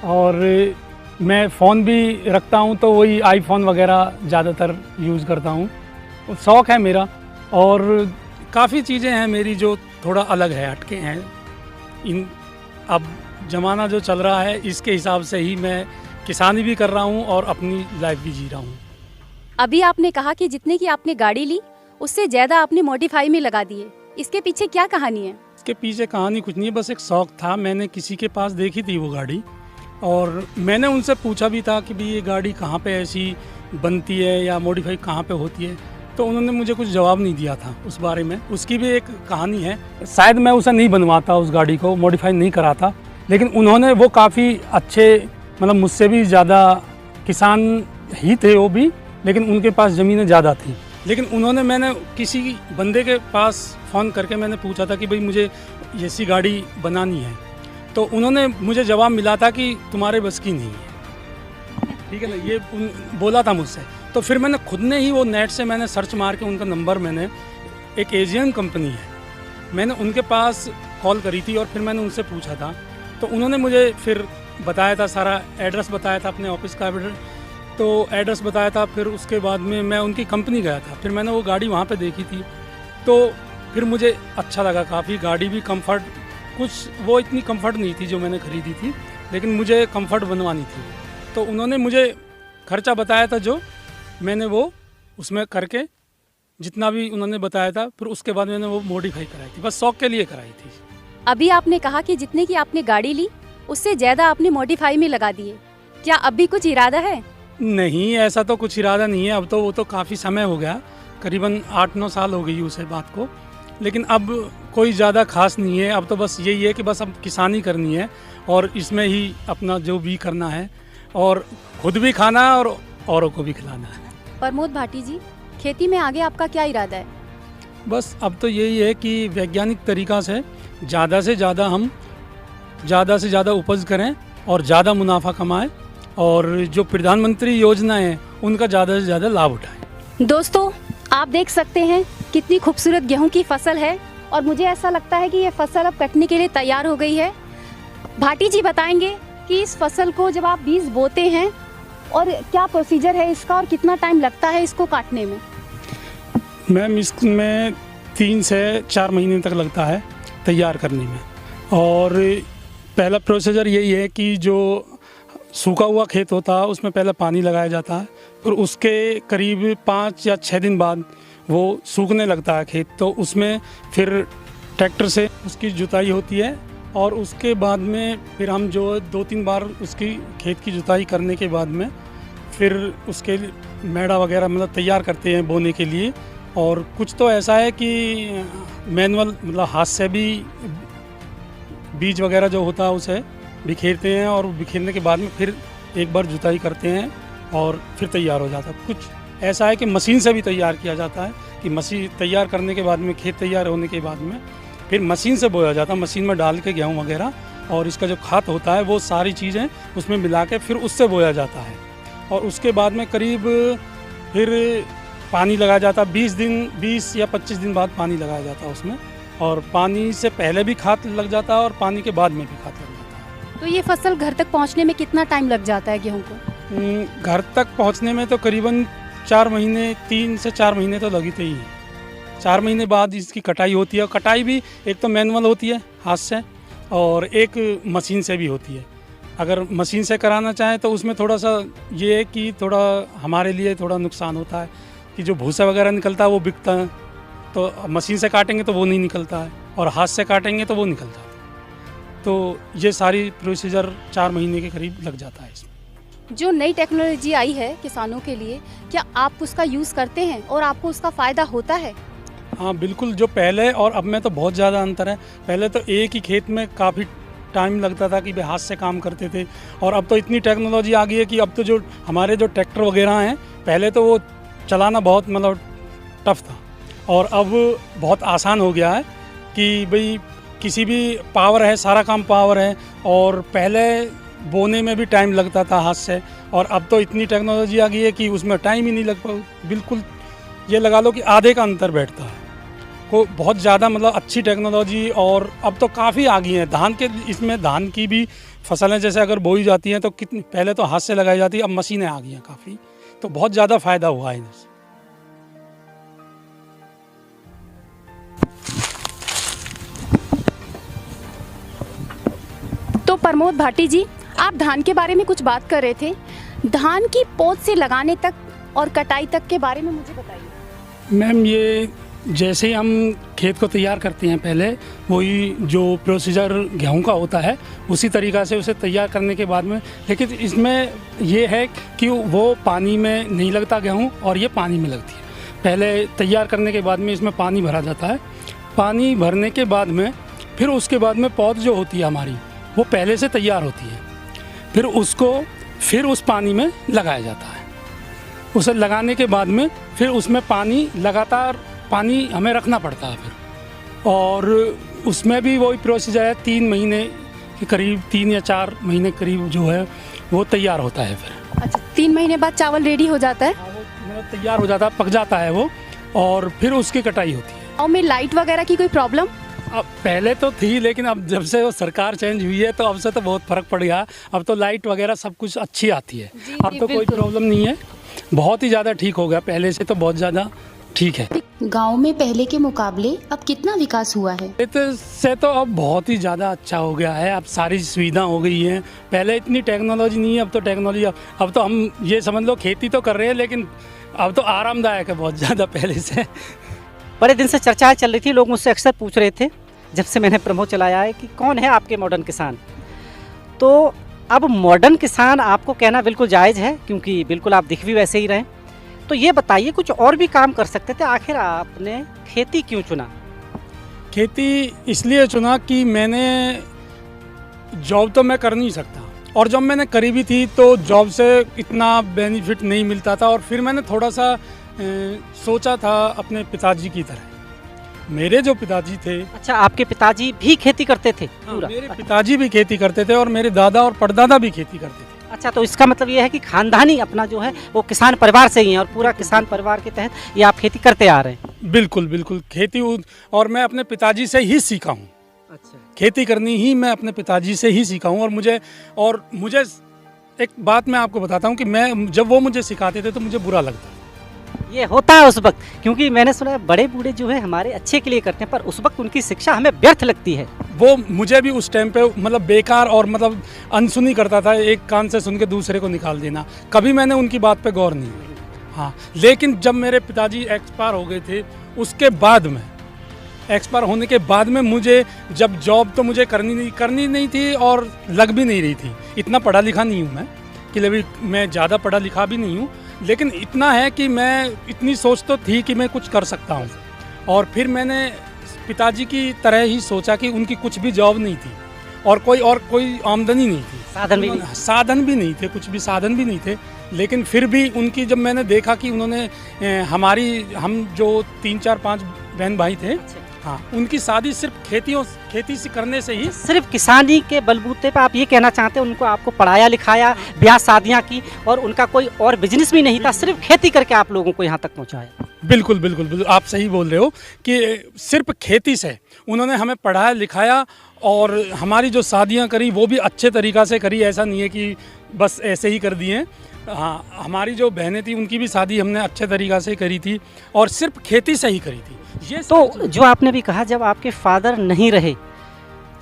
और मैं फ़ोन भी रखता हूँ तो वही आईफोन वगैरह ज़्यादातर यूज़ करता हूँ। शौक़ है मेरा, और काफ़ी चीज़ें हैं मेरी जो थोड़ा अलग है, हटके हैं। अब ज़माना जो चल रहा है इसके हिसाब से ही मैं किसानी भी कर रहा हूँ और अपनी लाइफ भी जी रहा हूँ। अभी आपने कहा कि जितने की आपने गाड़ी ली उससे ज़्यादा आपने मॉडिफाई में लगा दिए, इसके पीछे क्या कहानी है? इसके पीछे कहानी कुछ नहीं है, बस एक शौक़ था। मैंने किसी के पास देखी थी वो गाड़ी, और मैंने उनसे पूछा भी था कि भाई ये गाड़ी कहाँ पे ऐसी बनती है या मॉडिफाई कहाँ पे होती है, तो उन्होंने मुझे कुछ जवाब नहीं दिया था उस बारे में। उसकी भी एक कहानी है, शायद मैं उसे नहीं बनवाता, उस गाड़ी को मॉडिफाई नहीं कराता, लेकिन उन्होंने वो काफ़ी अच्छे, मतलब मुझसे भी ज़्यादा किसान ही थे वो भी, लेकिन उनके पास ज़मीनें ज़्यादा थी। लेकिन उन्होंने, मैंने किसी बंदे के पास फ़ोन करके मैंने पूछा था कि भाई मुझे ऐसी गाड़ी बनानी है, तो उन्होंने मुझे जवाब मिला था कि तुम्हारे बस की नहीं है, ठीक है ना, ये बोला था मुझसे। तो फिर मैंने खुद ने ही वो नेट से मैंने सर्च मार के उनका नंबर, मैंने एक एशियन कंपनी है, मैंने उनके पास कॉल करी थी और फिर मैंने उनसे पूछा था, तो उन्होंने मुझे फिर बताया था, सारा एड्रेस बताया था, अपने ऑफिस का तो एड्रेस बताया था। फिर उसके बाद में मैं उनकी कंपनी गया था, फिर मैंने वो गाड़ी वहाँ पे देखी थी, तो फिर मुझे अच्छा लगा काफ़ी। गाड़ी भी कंफर्ट, कुछ वो इतनी कंफर्ट नहीं थी जो मैंने ख़रीदी थी, लेकिन मुझे कंफर्ट बनवानी थी, तो उन्होंने मुझे खर्चा बताया था जो मैंने वो उसमें करके जितना भी उन्होंने बताया था, फिर उसके बाद मैंने वो मॉडिफाई कराई थी, बस शौक़ के लिए कराई थी। अभी आपने कहा कि जितने की आपने गाड़ी ली उससे ज़्यादा आपने मॉडिफाई में लगा दिए, क्या अब भी कुछ इरादा है? नहीं, ऐसा तो कुछ इरादा नहीं है। अब तो वो तो काफ़ी समय हो गया, करीबन 8-9 साल हो गई उसे बात को, लेकिन अब कोई ज़्यादा खास नहीं है। अब तो बस यही है कि बस अब किसानी करनी है और इसमें ही अपना जो भी करना है, और खुद भी खाना है और औरों को भी खिलाना है। प्रमोद भाटी जी, खेती में आगे आपका क्या इरादा है? बस अब तो यही है कि वैज्ञानिक तरीक़ा से ज़्यादा हम ज़्यादा से ज़्यादा उपज करें और ज़्यादा मुनाफा कमाएं, और जो प्रधानमंत्री योजना है उनका ज़्यादा से ज़्यादा लाभ उठाएं। दोस्तों, आप देख सकते हैं कितनी खूबसूरत गेहूं की फसल है, और मुझे ऐसा लगता है कि ये फसल अब कटने के लिए तैयार हो गई है। भाटी जी बताएंगे कि इस फसल को जब आप बीज बोते हैं और क्या प्रोसीजर है इसका, और कितना टाइम लगता है इसको काटने में? मैम, इसमें 3 से 4 महीने तक लगता है तैयार करने में। और पहला प्रोसीजर यही है कि जो सूखा हुआ खेत होता है उसमें पहले पानी लगाया जाता है, फिर उसके करीब 5 या 6 दिन बाद वो सूखने लगता है खेत, तो उसमें फिर ट्रैक्टर से उसकी जुताई होती है, और उसके बाद में फिर हम जो 2-3 बार उसकी खेत की जुताई करने के बाद में फिर उसके मेड़ा वगैरह मतलब तैयार करते हैं बोने के लिए। और कुछ तो ऐसा है कि मैनुअल, मतलब हाथ से भी बीज वगैरह जो होता है उसे बिखेरते हैं, और बिखेरने के बाद में फिर एक बार जुताई करते हैं और फिर तैयार हो जाता है। कुछ ऐसा है कि मशीन से भी तैयार किया जाता है, कि मशीन तैयार करने के बाद में, खेत तैयार होने के बाद में फिर मशीन से बोया जाता है, मशीन में डाल के गेहूँ वगैरह, और इसका जो खाद होता है वो सारी चीज़ें उसमें मिला के फिर उससे बोया जाता है। और उसके बाद में करीब फिर पानी लगाया जाता है, 20 या 25 दिन बाद पानी लगाया जाता है उसमें, और पानी से पहले भी खाद लग जाता है और पानी के बाद में भी खाद लग जाता है। तो ये फसल घर तक पहुंचने में कितना टाइम लग जाता है गेहूं को? घर तक पहुंचने में तो करीबन 4 महीने, 3 से 4 महीने तो लगते ही हैं। 4 महीने बाद इसकी कटाई होती है। कटाई भी एक तो मैनुअल होती है हाथ से और एक मशीन से भी होती है। अगर मशीन से कराना चाहें तो उसमें थोड़ा सा ये है कि थोड़ा हमारे लिए थोड़ा नुकसान होता है कि जो भूसा वगैरह निकलता है वो बिकता है, तो मशीन से काटेंगे तो वो नहीं निकलता है और हाथ से काटेंगे तो वो निकलता है। तो ये सारी प्रोसीजर 4 महीने के करीब लग जाता है इसमें। जो नई टेक्नोलॉजी आई है किसानों के लिए, क्या आप उसका यूज़ करते हैं और आपको उसका फ़ायदा होता है? हाँ बिल्कुल, जो पहले और अब में तो बहुत ज़्यादा अंतर है। पहले तो एक ही खेत में काफ़ी टाइम लगता था कि भाई हाथ से काम करते थे, और अब तो इतनी टेक्नोलॉजी आ गई है कि अब तो जो हमारे जो ट्रैक्टर वगैरह हैं, पहले तो वो चलाना बहुत मतलब टफ था और अब बहुत आसान हो गया है कि भाई किसी भी पावर है, सारा काम पावर है। और पहले बोने में भी टाइम लगता था हाथ से, और अब तो इतनी टेक्नोलॉजी आ गई है कि उसमें टाइम ही नहीं लग पा, बिल्कुल ये लगा लो कि आधे का अंतर बैठता है। को बहुत ज़्यादा मतलब अच्छी टेक्नोलॉजी, और अब तो काफ़ी आ गई है। धान के इसमें धान की भी फसलें जैसे अगर बोई जाती हैं तो कितनी पहले तो हाथ से लगाई जाती है, अब मशीनें आ गई हैं काफ़ी, तो बहुत ज़्यादा फ़ायदा हुआ है इनसे। तो प्रमोद भाटी जी, आप धान के बारे में कुछ बात कर रहे थे। धान की पौध से लगाने तक और कटाई तक के बारे में मुझे बताइए। मैम, ये जैसे ही हम खेत को तैयार करते हैं, पहले वही जो प्रोसीजर गेहूं का होता है उसी तरीक़ा से उसे तैयार करने के बाद में, लेकिन इसमें ये है कि वो पानी में नहीं लगता गेहूं, और ये पानी में लगती है। पहले तैयार करने के बाद में इसमें पानी भरा जाता है। पानी भरने के बाद में फिर उसके बाद में पौध जो होती है हमारी, वो पहले से तैयार होती है, फिर उसको फिर उस पानी में लगाया जाता है। उसे लगाने के बाद में फिर उसमें पानी लगातार पानी हमें रखना पड़ता है फिर, और उसमें भी वही प्रोसीजर है। 3 महीने के करीब, 3 या 4 महीने करीब जो है वो तैयार होता है फिर। अच्छा, 3 महीने बाद चावल रेडी हो जाता है? हाँ, वो तैयार हो जाता है, पक जाता है वो, और फिर उसकी कटाई होती है। गाँव में लाइट वगैरह की कोई प्रॉब्लम? अब पहले तो थी, लेकिन अब जब से वो सरकार चेंज हुई है तो अब से तो बहुत फ़र्क पड़ गया। अब तो लाइट वगैरह सब कुछ अच्छी आती है। अब तो कोई प्रॉब्लम नहीं है, बहुत ही ज़्यादा ठीक हो गया, पहले से तो बहुत ज़्यादा ठीक है। गांव में पहले के मुकाबले अब कितना विकास हुआ है? इससे तो अब बहुत ही ज़्यादा अच्छा हो गया है। अब सारी सुविधा हो गई है, पहले इतनी टेक्नोलॉजी नहीं है, अब तो टेक्नोलॉजी। अब तो हम ये समझ लो खेती तो कर रहे हैं, लेकिन अब तो आरामदायक है बहुत ज़्यादा पहले से। बड़े दिन से चर्चाएं चल रही थी, लोग मुझसे अक्सर पूछ रहे थे जब से मैंने प्रमो चलाया है कि कौन है आपके मॉडर्न किसान। तो अब मॉडर्न किसान आपको कहना बिल्कुल जायज़ है, क्योंकि बिल्कुल आप दिख भी वैसे ही रहे। तो ये बताइए, कुछ और भी काम कर सकते थे, आखिर आपने खेती क्यों चुना? खेती इसलिए चुना कि मैंने जॉब तो मैं कर नहीं सकता, और जब मैंने करी भी थी तो जॉब से इतना बेनिफिट नहीं मिलता था। और फिर मैंने थोड़ा सा सोचा था अपने पिताजी की तरह। मेरे जो पिताजी थे। अच्छा, आपके पिताजी भी खेती करते थे? पूरा? मेरे पिताजी भी खेती करते थे और मेरे दादा और परदादा भी खेती करते थे। अच्छा, तो इसका मतलब ये है कि खानदानी अपना जो है वो किसान परिवार से ही है, और पूरा किसान परिवार के तहत ये आप खेती करते आ रहे हैं? बिल्कुल बिल्कुल, खेती, और मैं अपने पिताजी से ही सीखा हूँ। अच्छा, खेती करनी ही मैं अपने पिताजी से ही सीखा हूँ। और मुझे एक बात मैं आपको बताता हूँ कि मैं जब वो मुझे सिखाते थे तो मुझे बुरा लगता। ये होता है उस वक्त, क्योंकि मैंने सुना है बड़े बूढ़े जो है हमारे अच्छे के लिए करते हैं, पर उस वक्त उनकी शिक्षा हमें व्यर्थ लगती है। वो मुझे भी उस टाइम पे मतलब बेकार और मतलब अनसुनी करता था, एक कान से सुन के दूसरे को निकाल देना। कभी मैंने उनकी बात पे गौर नहीं किया। हाँ, लेकिन जब मेरे पिताजी एक्सपायर हो गए थे, उसके बाद में एक्सपायर होने के बाद में मुझे जब जॉब तो मुझे करनी नहीं थी और लग भी नहीं रही थी। इतना पढ़ा लिखा नहीं हूँ मैं, कि मैं ज़्यादा पढ़ा लिखा भी नहीं हूँ, लेकिन इतना है कि मैं इतनी सोच तो थी कि मैं कुछ कर सकता हूँ। और फिर मैंने पिताजी की तरह ही सोचा कि उनकी कुछ भी जॉब नहीं थी और कोई आमदनी नहीं थी, साधन भी नहीं थे, कुछ भी साधन भी नहीं थे। लेकिन फिर भी उनकी जब मैंने देखा कि उन्होंने हम जो 3, 4, 5 बहन भाई थे, हाँ, उनकी शादी सिर्फ खेती से करने से ही, सिर्फ किसानी के बलबूते पर आप ये कहना चाहते हैं उनको आपको पढ़ाया लिखाया, ब्याह शादियाँ की, और उनका कोई और बिजनेस भी नहीं था, सिर्फ खेती करके आप लोगों को यहाँ तक पहुँचाया? बिल्कुल बिल्कुल बिल्कुल, आप सही बोल रहे हो कि सिर्फ खेती से उन्होंने हमें पढ़ाया लिखाया, और हमारी जो शादियाँ करी वो भी अच्छे तरीक़ा से करी। ऐसा नहीं है कि बस ऐसे ही कर दिए। हाँ, हमारी जो बहनें थी उनकी भी शादी हमने अच्छे तरीक़ा से करी थी और सिर्फ खेती से ही करी थी। ये तो जो आपने भी कहा, जब आपके फादर नहीं रहे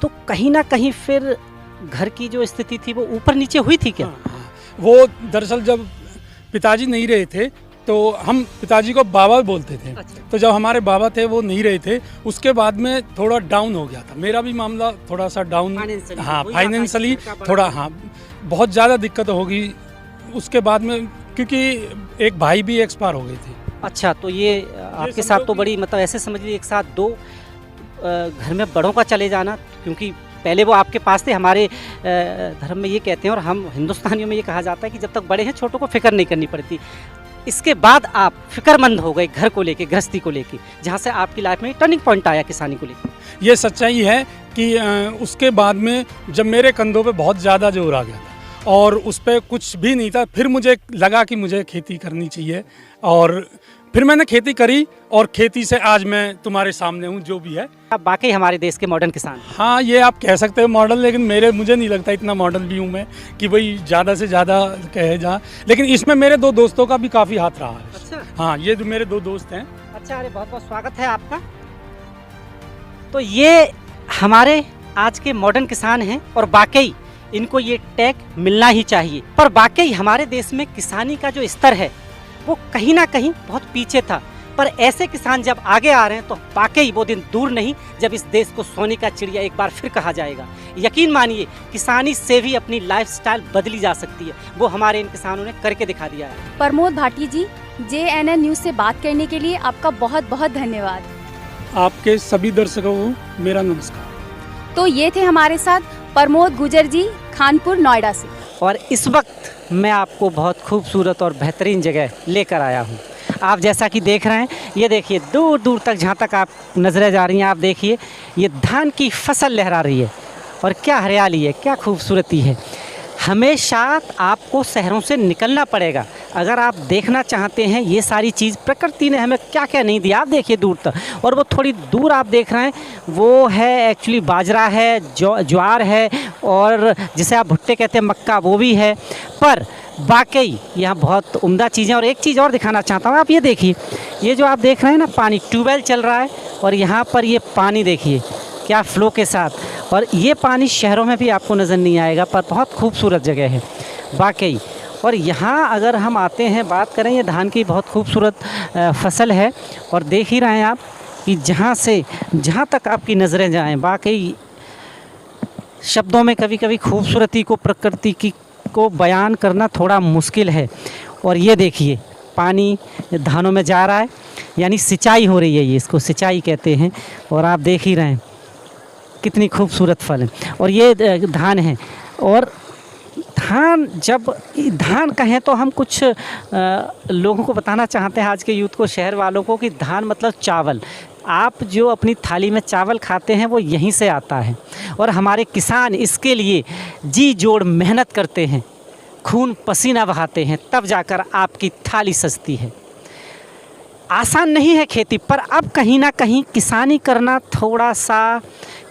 तो कहीं ना कहीं फिर घर की जो स्थिति थी वो ऊपर नीचे हुई थी क्या? वो दरअसल जब पिताजी नहीं रहे थे तो हम पिताजी को बाबा बोलते थे। तो जब हमारे बाबा थे वो नहीं रहे थे, उसके बाद में थोड़ा डाउन हो गया था। मेरा भी मामला थोड़ा सा डाउन, हाँ फाइनेंशियली थोड़ा, हाँ बहुत ज़्यादा दिक्कत होगी उसके बाद में, क्योंकि एक भाई भी एक्सपायर हो गए थे। अच्छा, तो ये आपके साथ तो बड़ी, मतलब ऐसे समझ लीजिए एक साथ दो घर में बड़ों का चले जाना, क्योंकि पहले वो आपके पास थे। हमारे धर्म में ये कहते हैं और हम हिंदुस्तानियों में ये कहा जाता है कि जब तक बड़े हैं छोटों को फिक्र नहीं करनी पड़ती। इसके बाद आप फिक्रमंद हो गए घर को लेके, गृहस्थी को लेके, जहाँ से आपकी लाइफ में टर्निंग पॉइंट आया किसानी को लेकर। ये सच्चाई है कि उसके बाद में जब मेरे कंधों पे बहुत ज़्यादा जोर आ गया था और उस पर कुछ भी नहीं था, फिर मुझे लगा कि मुझे खेती करनी चाहिए और फिर मैंने खेती करी और खेती से आज मैं तुम्हारे सामने हूँ जो भी है। आप वाकई हमारे देश के मॉडर्न किसान। हाँ, ये आप कह सकते हो मॉडल, लेकिन मुझे नहीं लगता इतना मॉडल भी हूँ मैं कि भाई ज़्यादा से ज़्यादा कहे जा, लेकिन इसमें मेरे दो दोस्तों का भी काफ़ी हाथ रहा है। अच्छा। हाँ, ये जो मेरे दो दोस्त हैं। अच्छा, अरे बहुत बहुत स्वागत है आपका। तो ये हमारे आज के मॉडर्न किसान हैं और वाकई इनको ये टैग मिलना ही चाहिए। पर वाकई हमारे देश में किसानी का जो स्तर है वो कहीं ना कहीं बहुत पीछे था, पर ऐसे किसान जब आगे आ रहे हैं तो वाकई वो दिन दूर नहीं जब इस देश को सोने का चिड़िया एक बार फिर कहा जाएगा। यकीन मानिए, किसानी से भी अपनी लाइफस्टाइल बदली जा सकती है, वो हमारे इन किसानों ने करके दिखा दिया है। प्रमोद भाटी जी, JNN न्यूज़ से बात करने के लिए आपका बहुत बहुत धन्यवाद। आपके सभी दर्शकों को मेरा नमस्कार। तो ये थे हमारे साथ प्रमोद गुजर जी, खानपुर नोएडा से। और इस वक्त मैं आपको बहुत खूबसूरत और बेहतरीन जगह लेकर आया हूँ। आप जैसा कि देख रहे हैं, ये देखिए दूर दूर तक जहाँ तक आप नजरें जा रही हैं, आप देखिए ये धान की फसल लहरा रही है और क्या हरियाली है, क्या खूबसूरती है। हमेशा आपको शहरों से निकलना पड़ेगा अगर आप देखना चाहते हैं ये सारी चीज़। प्रकृति ने हमें क्या क्या नहीं दिया, आप देखिए दूर तक। और वो थोड़ी दूर आप देख रहे हैं वो है एक्चुअली बाजरा है, ज्वार है और जिसे आप भुट्टे कहते हैं मक्का, वो भी है। पर वाकई यहाँ बहुत उम्दा चीज़ें। और एक चीज़ और दिखाना चाहता हूँ, आप ये देखिए, ये जो आप देख रहे हैं ना, पानी ट्यूबवेल चल रहा है और यहाँ पर ये पानी देखिए क्या फ़्लो के साथ, और ये पानी शहरों में भी आपको नज़र नहीं आएगा, पर बहुत खूबसूरत जगह है वाकई। और यहाँ अगर हम आते हैं, बात करें, ये धान की बहुत खूबसूरत फसल है और देख ही रहे हैं आप कि जहाँ से जहाँ तक आपकी नज़रें जाएं, वाकई शब्दों में कभी कभी खूबसूरती को, प्रकृति की को बयान करना थोड़ा मुश्किल है। और ये देखिए पानी धानों में जा रहा है, यानी सिंचाई हो रही है, ये इसको सिंचाई कहते हैं। और आप देख ही रहे हैं कितनी खूबसूरत फल है। और ये धान है। और धान, जब धान कहें तो हम कुछ लोगों को बताना चाहते हैं, आज के यूथ को, शहर वालों को, कि धान मतलब चावल। आप जो अपनी थाली में चावल खाते हैं वो यहीं से आता है और हमारे किसान इसके लिए जी जोड़ मेहनत करते हैं, खून पसीना बहाते हैं, तब जाकर आपकी थाली सजती है। आसान नहीं है खेती, पर अब कहीं ना कहीं किसानी करना थोड़ा सा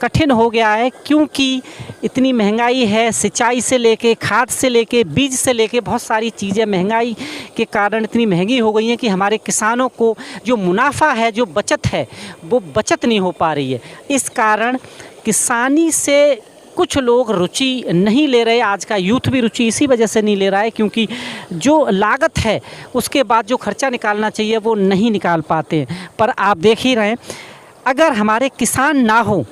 कठिन हो गया है, क्योंकि इतनी महंगाई है। सिंचाई से लेके, खाद से लेके, बीज से लेके बहुत सारी चीज़ें महंगाई के कारण इतनी महंगी हो गई हैं कि हमारे किसानों को जो मुनाफा है, जो बचत है, वो बचत नहीं हो पा रही है। इस कारण किसानी से कुछ लोग रुचि नहीं ले रहे। आज का यूथ भी रुचि इसी वजह से नहीं ले रहा है, क्योंकि जो लागत है उसके बाद जो खर्चा निकालना चाहिए वो नहीं निकाल पाते। पर आप देख ही रहे हैं, अगर हमारे किसान ना हो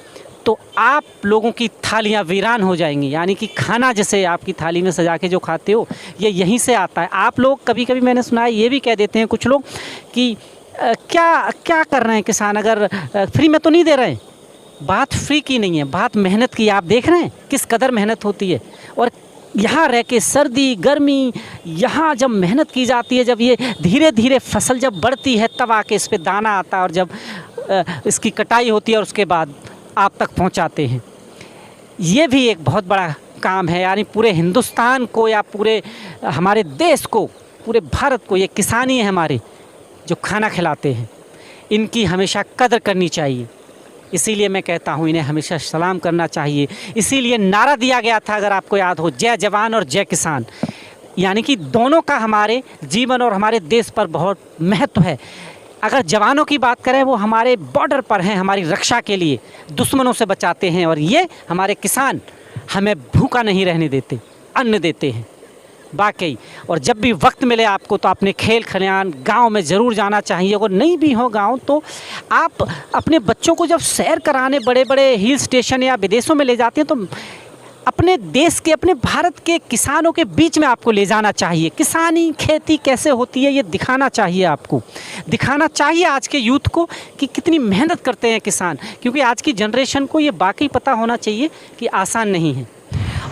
तो आप लोगों की थालियां वीरान हो जाएंगी। यानी कि खाना जैसे आपकी थाली में सजा के जो खाते हो, ये यहीं से आता है। आप लोग कभी कभी, मैंने सुना है, ये भी कह देते हैं कुछ लोग कि क्या कर रहे हैं किसान, अगर फ्री में तो नहीं दे रहे हैं। बात फ्री की नहीं है, बात मेहनत की। आप देख रहे हैं किस कदर मेहनत होती है। और यहाँ रह के सर्दी गर्मी, यहाँ जब मेहनत की जाती है, जब ये धीरे धीरे फसल जब बढ़ती है, तब आके इस पर दाना आता है और जब इसकी कटाई होती है और उसके बाद आप तक पहुँचाते हैं। ये भी एक बहुत बड़ा काम है। यानी पूरे हिंदुस्तान को या पूरे हमारे देश को, पूरे भारत को, ये किसानी है हमारे जो खाना खिलाते हैं। इनकी हमेशा कदर करनी चाहिए। इसीलिए मैं कहता हूँ इन्हें हमेशा सलाम करना चाहिए। इसीलिए नारा दिया गया था, अगर आपको याद हो, जय जवान और जय किसान। यानी कि दोनों का हमारे जीवन और हमारे देश पर बहुत महत्व है। अगर जवानों की बात करें, वो हमारे बॉर्डर पर हैं, हमारी रक्षा के लिए दुश्मनों से बचाते हैं, और ये हमारे किसान हमें भूखा नहीं रहने देते, अन्न देते हैं वाकई। और जब भी वक्त मिले आपको तो अपने खेल खलिहान गांव में ज़रूर जाना चाहिए। अगर नहीं भी हो गांव तो आप अपने बच्चों को जब सैर कराने बड़े बड़े हिल स्टेशन या विदेशों में ले जाते हैं तो अपने देश के, अपने भारत के किसानों के बीच में आपको ले जाना चाहिए। किसानी खेती कैसे होती है ये दिखाना चाहिए, आपको दिखाना चाहिए आज के यूथ को कि कितनी मेहनत करते हैं किसान, क्योंकि आज की जनरेशन को ये वाकई पता होना चाहिए कि आसान नहीं है।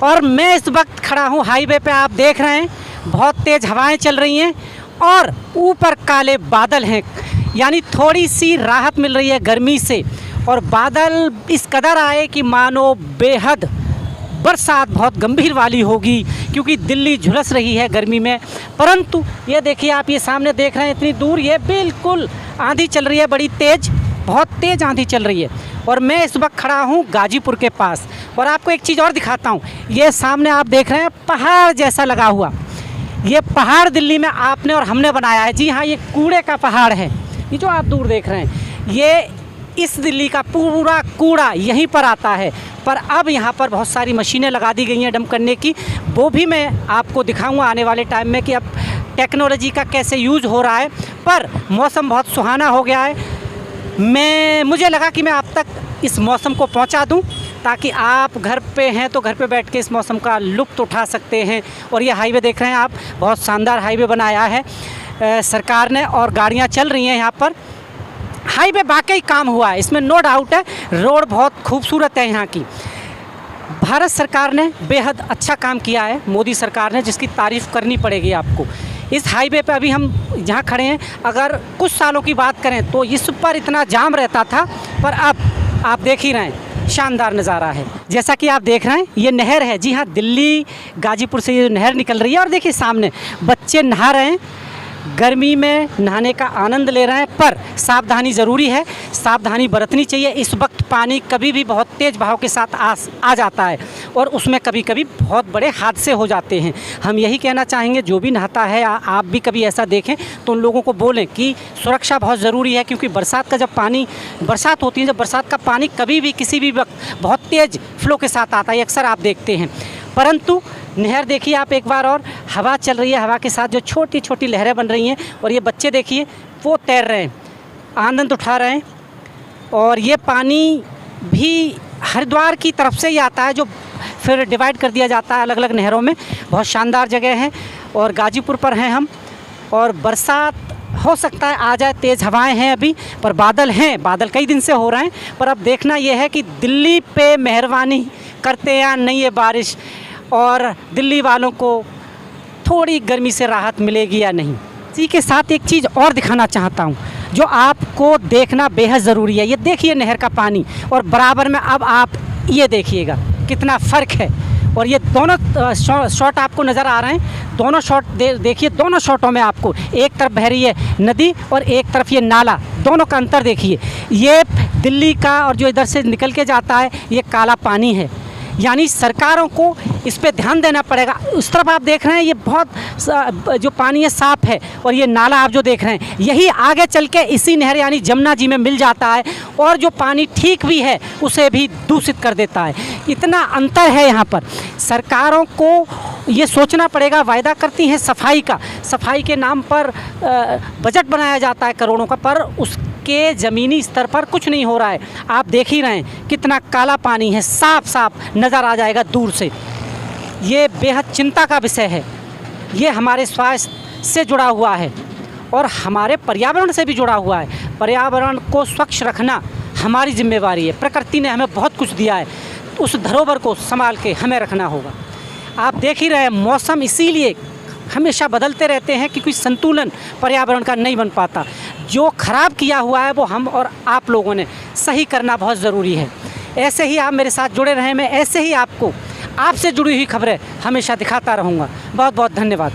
और मैं इस वक्त खड़ा हूँ हाईवे पे, आप देख रहे हैं बहुत तेज़ हवाएं चल रही हैं और ऊपर काले बादल हैं, यानी थोड़ी सी राहत मिल रही है गर्मी से। और बादल इस कदर आए कि मानो बेहद बरसात बहुत गंभीर वाली होगी, क्योंकि दिल्ली झुलस रही है गर्मी में। परंतु ये देखिए, आप ये सामने देख रहे हैं इतनी दूर, ये बिल्कुल आंधी चल रही है, बड़ी तेज़, बहुत तेज़ आंधी चल रही है। और मैं इस वक्त खड़ा हूँ गाजीपुर के पास, और आपको एक चीज़ और दिखाता हूँ। ये सामने आप देख रहे हैं पहाड़ जैसा लगा हुआ, ये पहाड़ दिल्ली में आपने और हमने बनाया है। जी हाँ, ये कूड़े का पहाड़ है, ये जो आप दूर देख रहे हैं, ये इस दिल्ली का पूरा कूड़ा यहीं पर आता है। पर अब यहाँ पर बहुत सारी मशीनें लगा दी गई हैं डंप करने की, वो भी मैं आपको दिखाऊंगा आने वाले टाइम में कि अब टेक्नोलॉजी का कैसे यूज़ हो रहा है। पर मौसम बहुत सुहाना हो गया है। मुझे लगा कि मैं आप तक इस मौसम को पहुँचा दूँ, ताकि आप घर पे हैं तो घर पे बैठ के इस मौसम का लुत्फ़ उठा सकते हैं। और ये हाईवे देख रहे हैं आप, बहुत शानदार हाईवे बनाया है सरकार ने, और गाड़ियाँ चल रही हैं यहाँ पर। हाईवे वाकई काम हुआ है, इसमें नो डाउट है। रोड बहुत खूबसूरत है यहाँ की। भारत सरकार ने बेहद अच्छा काम किया है, मोदी सरकार ने, जिसकी तारीफ़ करनी पड़ेगी आपको। इस हाईवे पे अभी हम जहाँ खड़े हैं, अगर कुछ सालों की बात करें तो इस पर इतना जाम रहता था, पर अब आप देख ही रहे हैं शानदार नज़ारा है। जैसा कि आप देख रहे हैं ये नहर है, जी हाँ, दिल्ली गाजीपुर से ये नहर निकल रही है। और देखिए सामने बच्चे नहा रहे हैं, गर्मी में नहाने का आनंद ले रहे हैं। पर सावधानी ज़रूरी है, सावधानी बरतनी चाहिए। इस वक्त पानी कभी भी बहुत तेज़ बहाव के साथ आ जाता है, और उसमें कभी कभी बहुत बड़े हादसे हो जाते हैं। हम यही कहना चाहेंगे, जो भी नहाता है, आप भी कभी ऐसा देखें तो उन लोगों को बोलें कि सुरक्षा बहुत ज़रूरी है, क्योंकि बरसात का जब पानी, बरसात होती है, जब बरसात का पानी कभी भी किसी भी वक्त बहुत तेज़ फ्लो के साथ आता है, अक्सर आप देखते हैं। परंतु नहर देखिए आप एक बार, और हवा चल रही है, हवा के साथ जो छोटी छोटी लहरें बन रही हैं, और ये बच्चे देखिए वो तैर रहे हैं, आनंद उठा रहे हैं। और ये पानी भी हरिद्वार की तरफ से ही आता है, जो फिर डिवाइड कर दिया जाता है अलग अलग नहरों में। बहुत शानदार जगह है, और गाजीपुर पर हैं हम, और बरसात हो सकता है आ जाए, तेज़ हवाएं हैं अभी, पर बादल हैं, बादल कई दिन से हो रहे हैं। पर अब देखना यह है कि दिल्ली पे मेहरबानी करते या नहीं ये बारिश, और दिल्ली वालों को थोड़ी गर्मी से राहत मिलेगी या नहीं। इसी के साथ एक चीज़ और दिखाना चाहता हूँ, जो आपको देखना बेहद ज़रूरी है। ये देखिए नहर का पानी, और बराबर में अब आप ये देखिएगा कितना फ़र्क है। और ये दोनों शॉट आपको नज़र आ रहे हैं, दोनों शॉट देखिए, दोनों शॉटों में आपको एक तरफ बह रही है नदी और एक तरफ ये नाला, दोनों का अंतर देखिए। ये दिल्ली का, और जो इधर से निकल के जाता है ये काला पानी है। यानी सरकारों को इस पे ध्यान देना पड़ेगा। उस तरफ आप देख रहे हैं ये बहुत जो पानी है साफ़ है, और ये नाला आप जो देख रहे हैं यही आगे चल के इसी नहर यानी जमुना जी में मिल जाता है, और जो पानी ठीक भी है उसे भी दूषित कर देता है। इतना अंतर है यहाँ पर। सरकारों को ये सोचना पड़ेगा, वायदा करती हैं सफाई का, सफाई के नाम पर बजट बनाया जाता है करोड़ों का, पर उसके ज़मीनी स्तर पर कुछ नहीं हो रहा है। आप देख ही रहे हैं कितना काला पानी है, साफ साफ नज़र आ जाएगा दूर से। ये बेहद चिंता का विषय है। ये हमारे स्वास्थ्य से जुड़ा हुआ है और हमारे पर्यावरण से भी जुड़ा हुआ है। पर्यावरण को स्वच्छ रखना हमारी जिम्मेवारी है। प्रकृति ने हमें बहुत कुछ दिया है, उस धरोहर को संभाल के हमें रखना होगा। आप देख ही रहे हैं मौसम इसीलिए हमेशा बदलते रहते हैं, क्योंकि संतुलन पर्यावरण का नहीं बन पाता। जो ख़राब किया हुआ है वो हम और आप लोगों ने सही करना बहुत ज़रूरी है। ऐसे ही आप मेरे साथ जुड़े रहें, मैं ऐसे ही आपको आपसे जुड़ी हुई खबरें हमेशा दिखाता रहूँगा। बहुत बहुत धन्यवाद।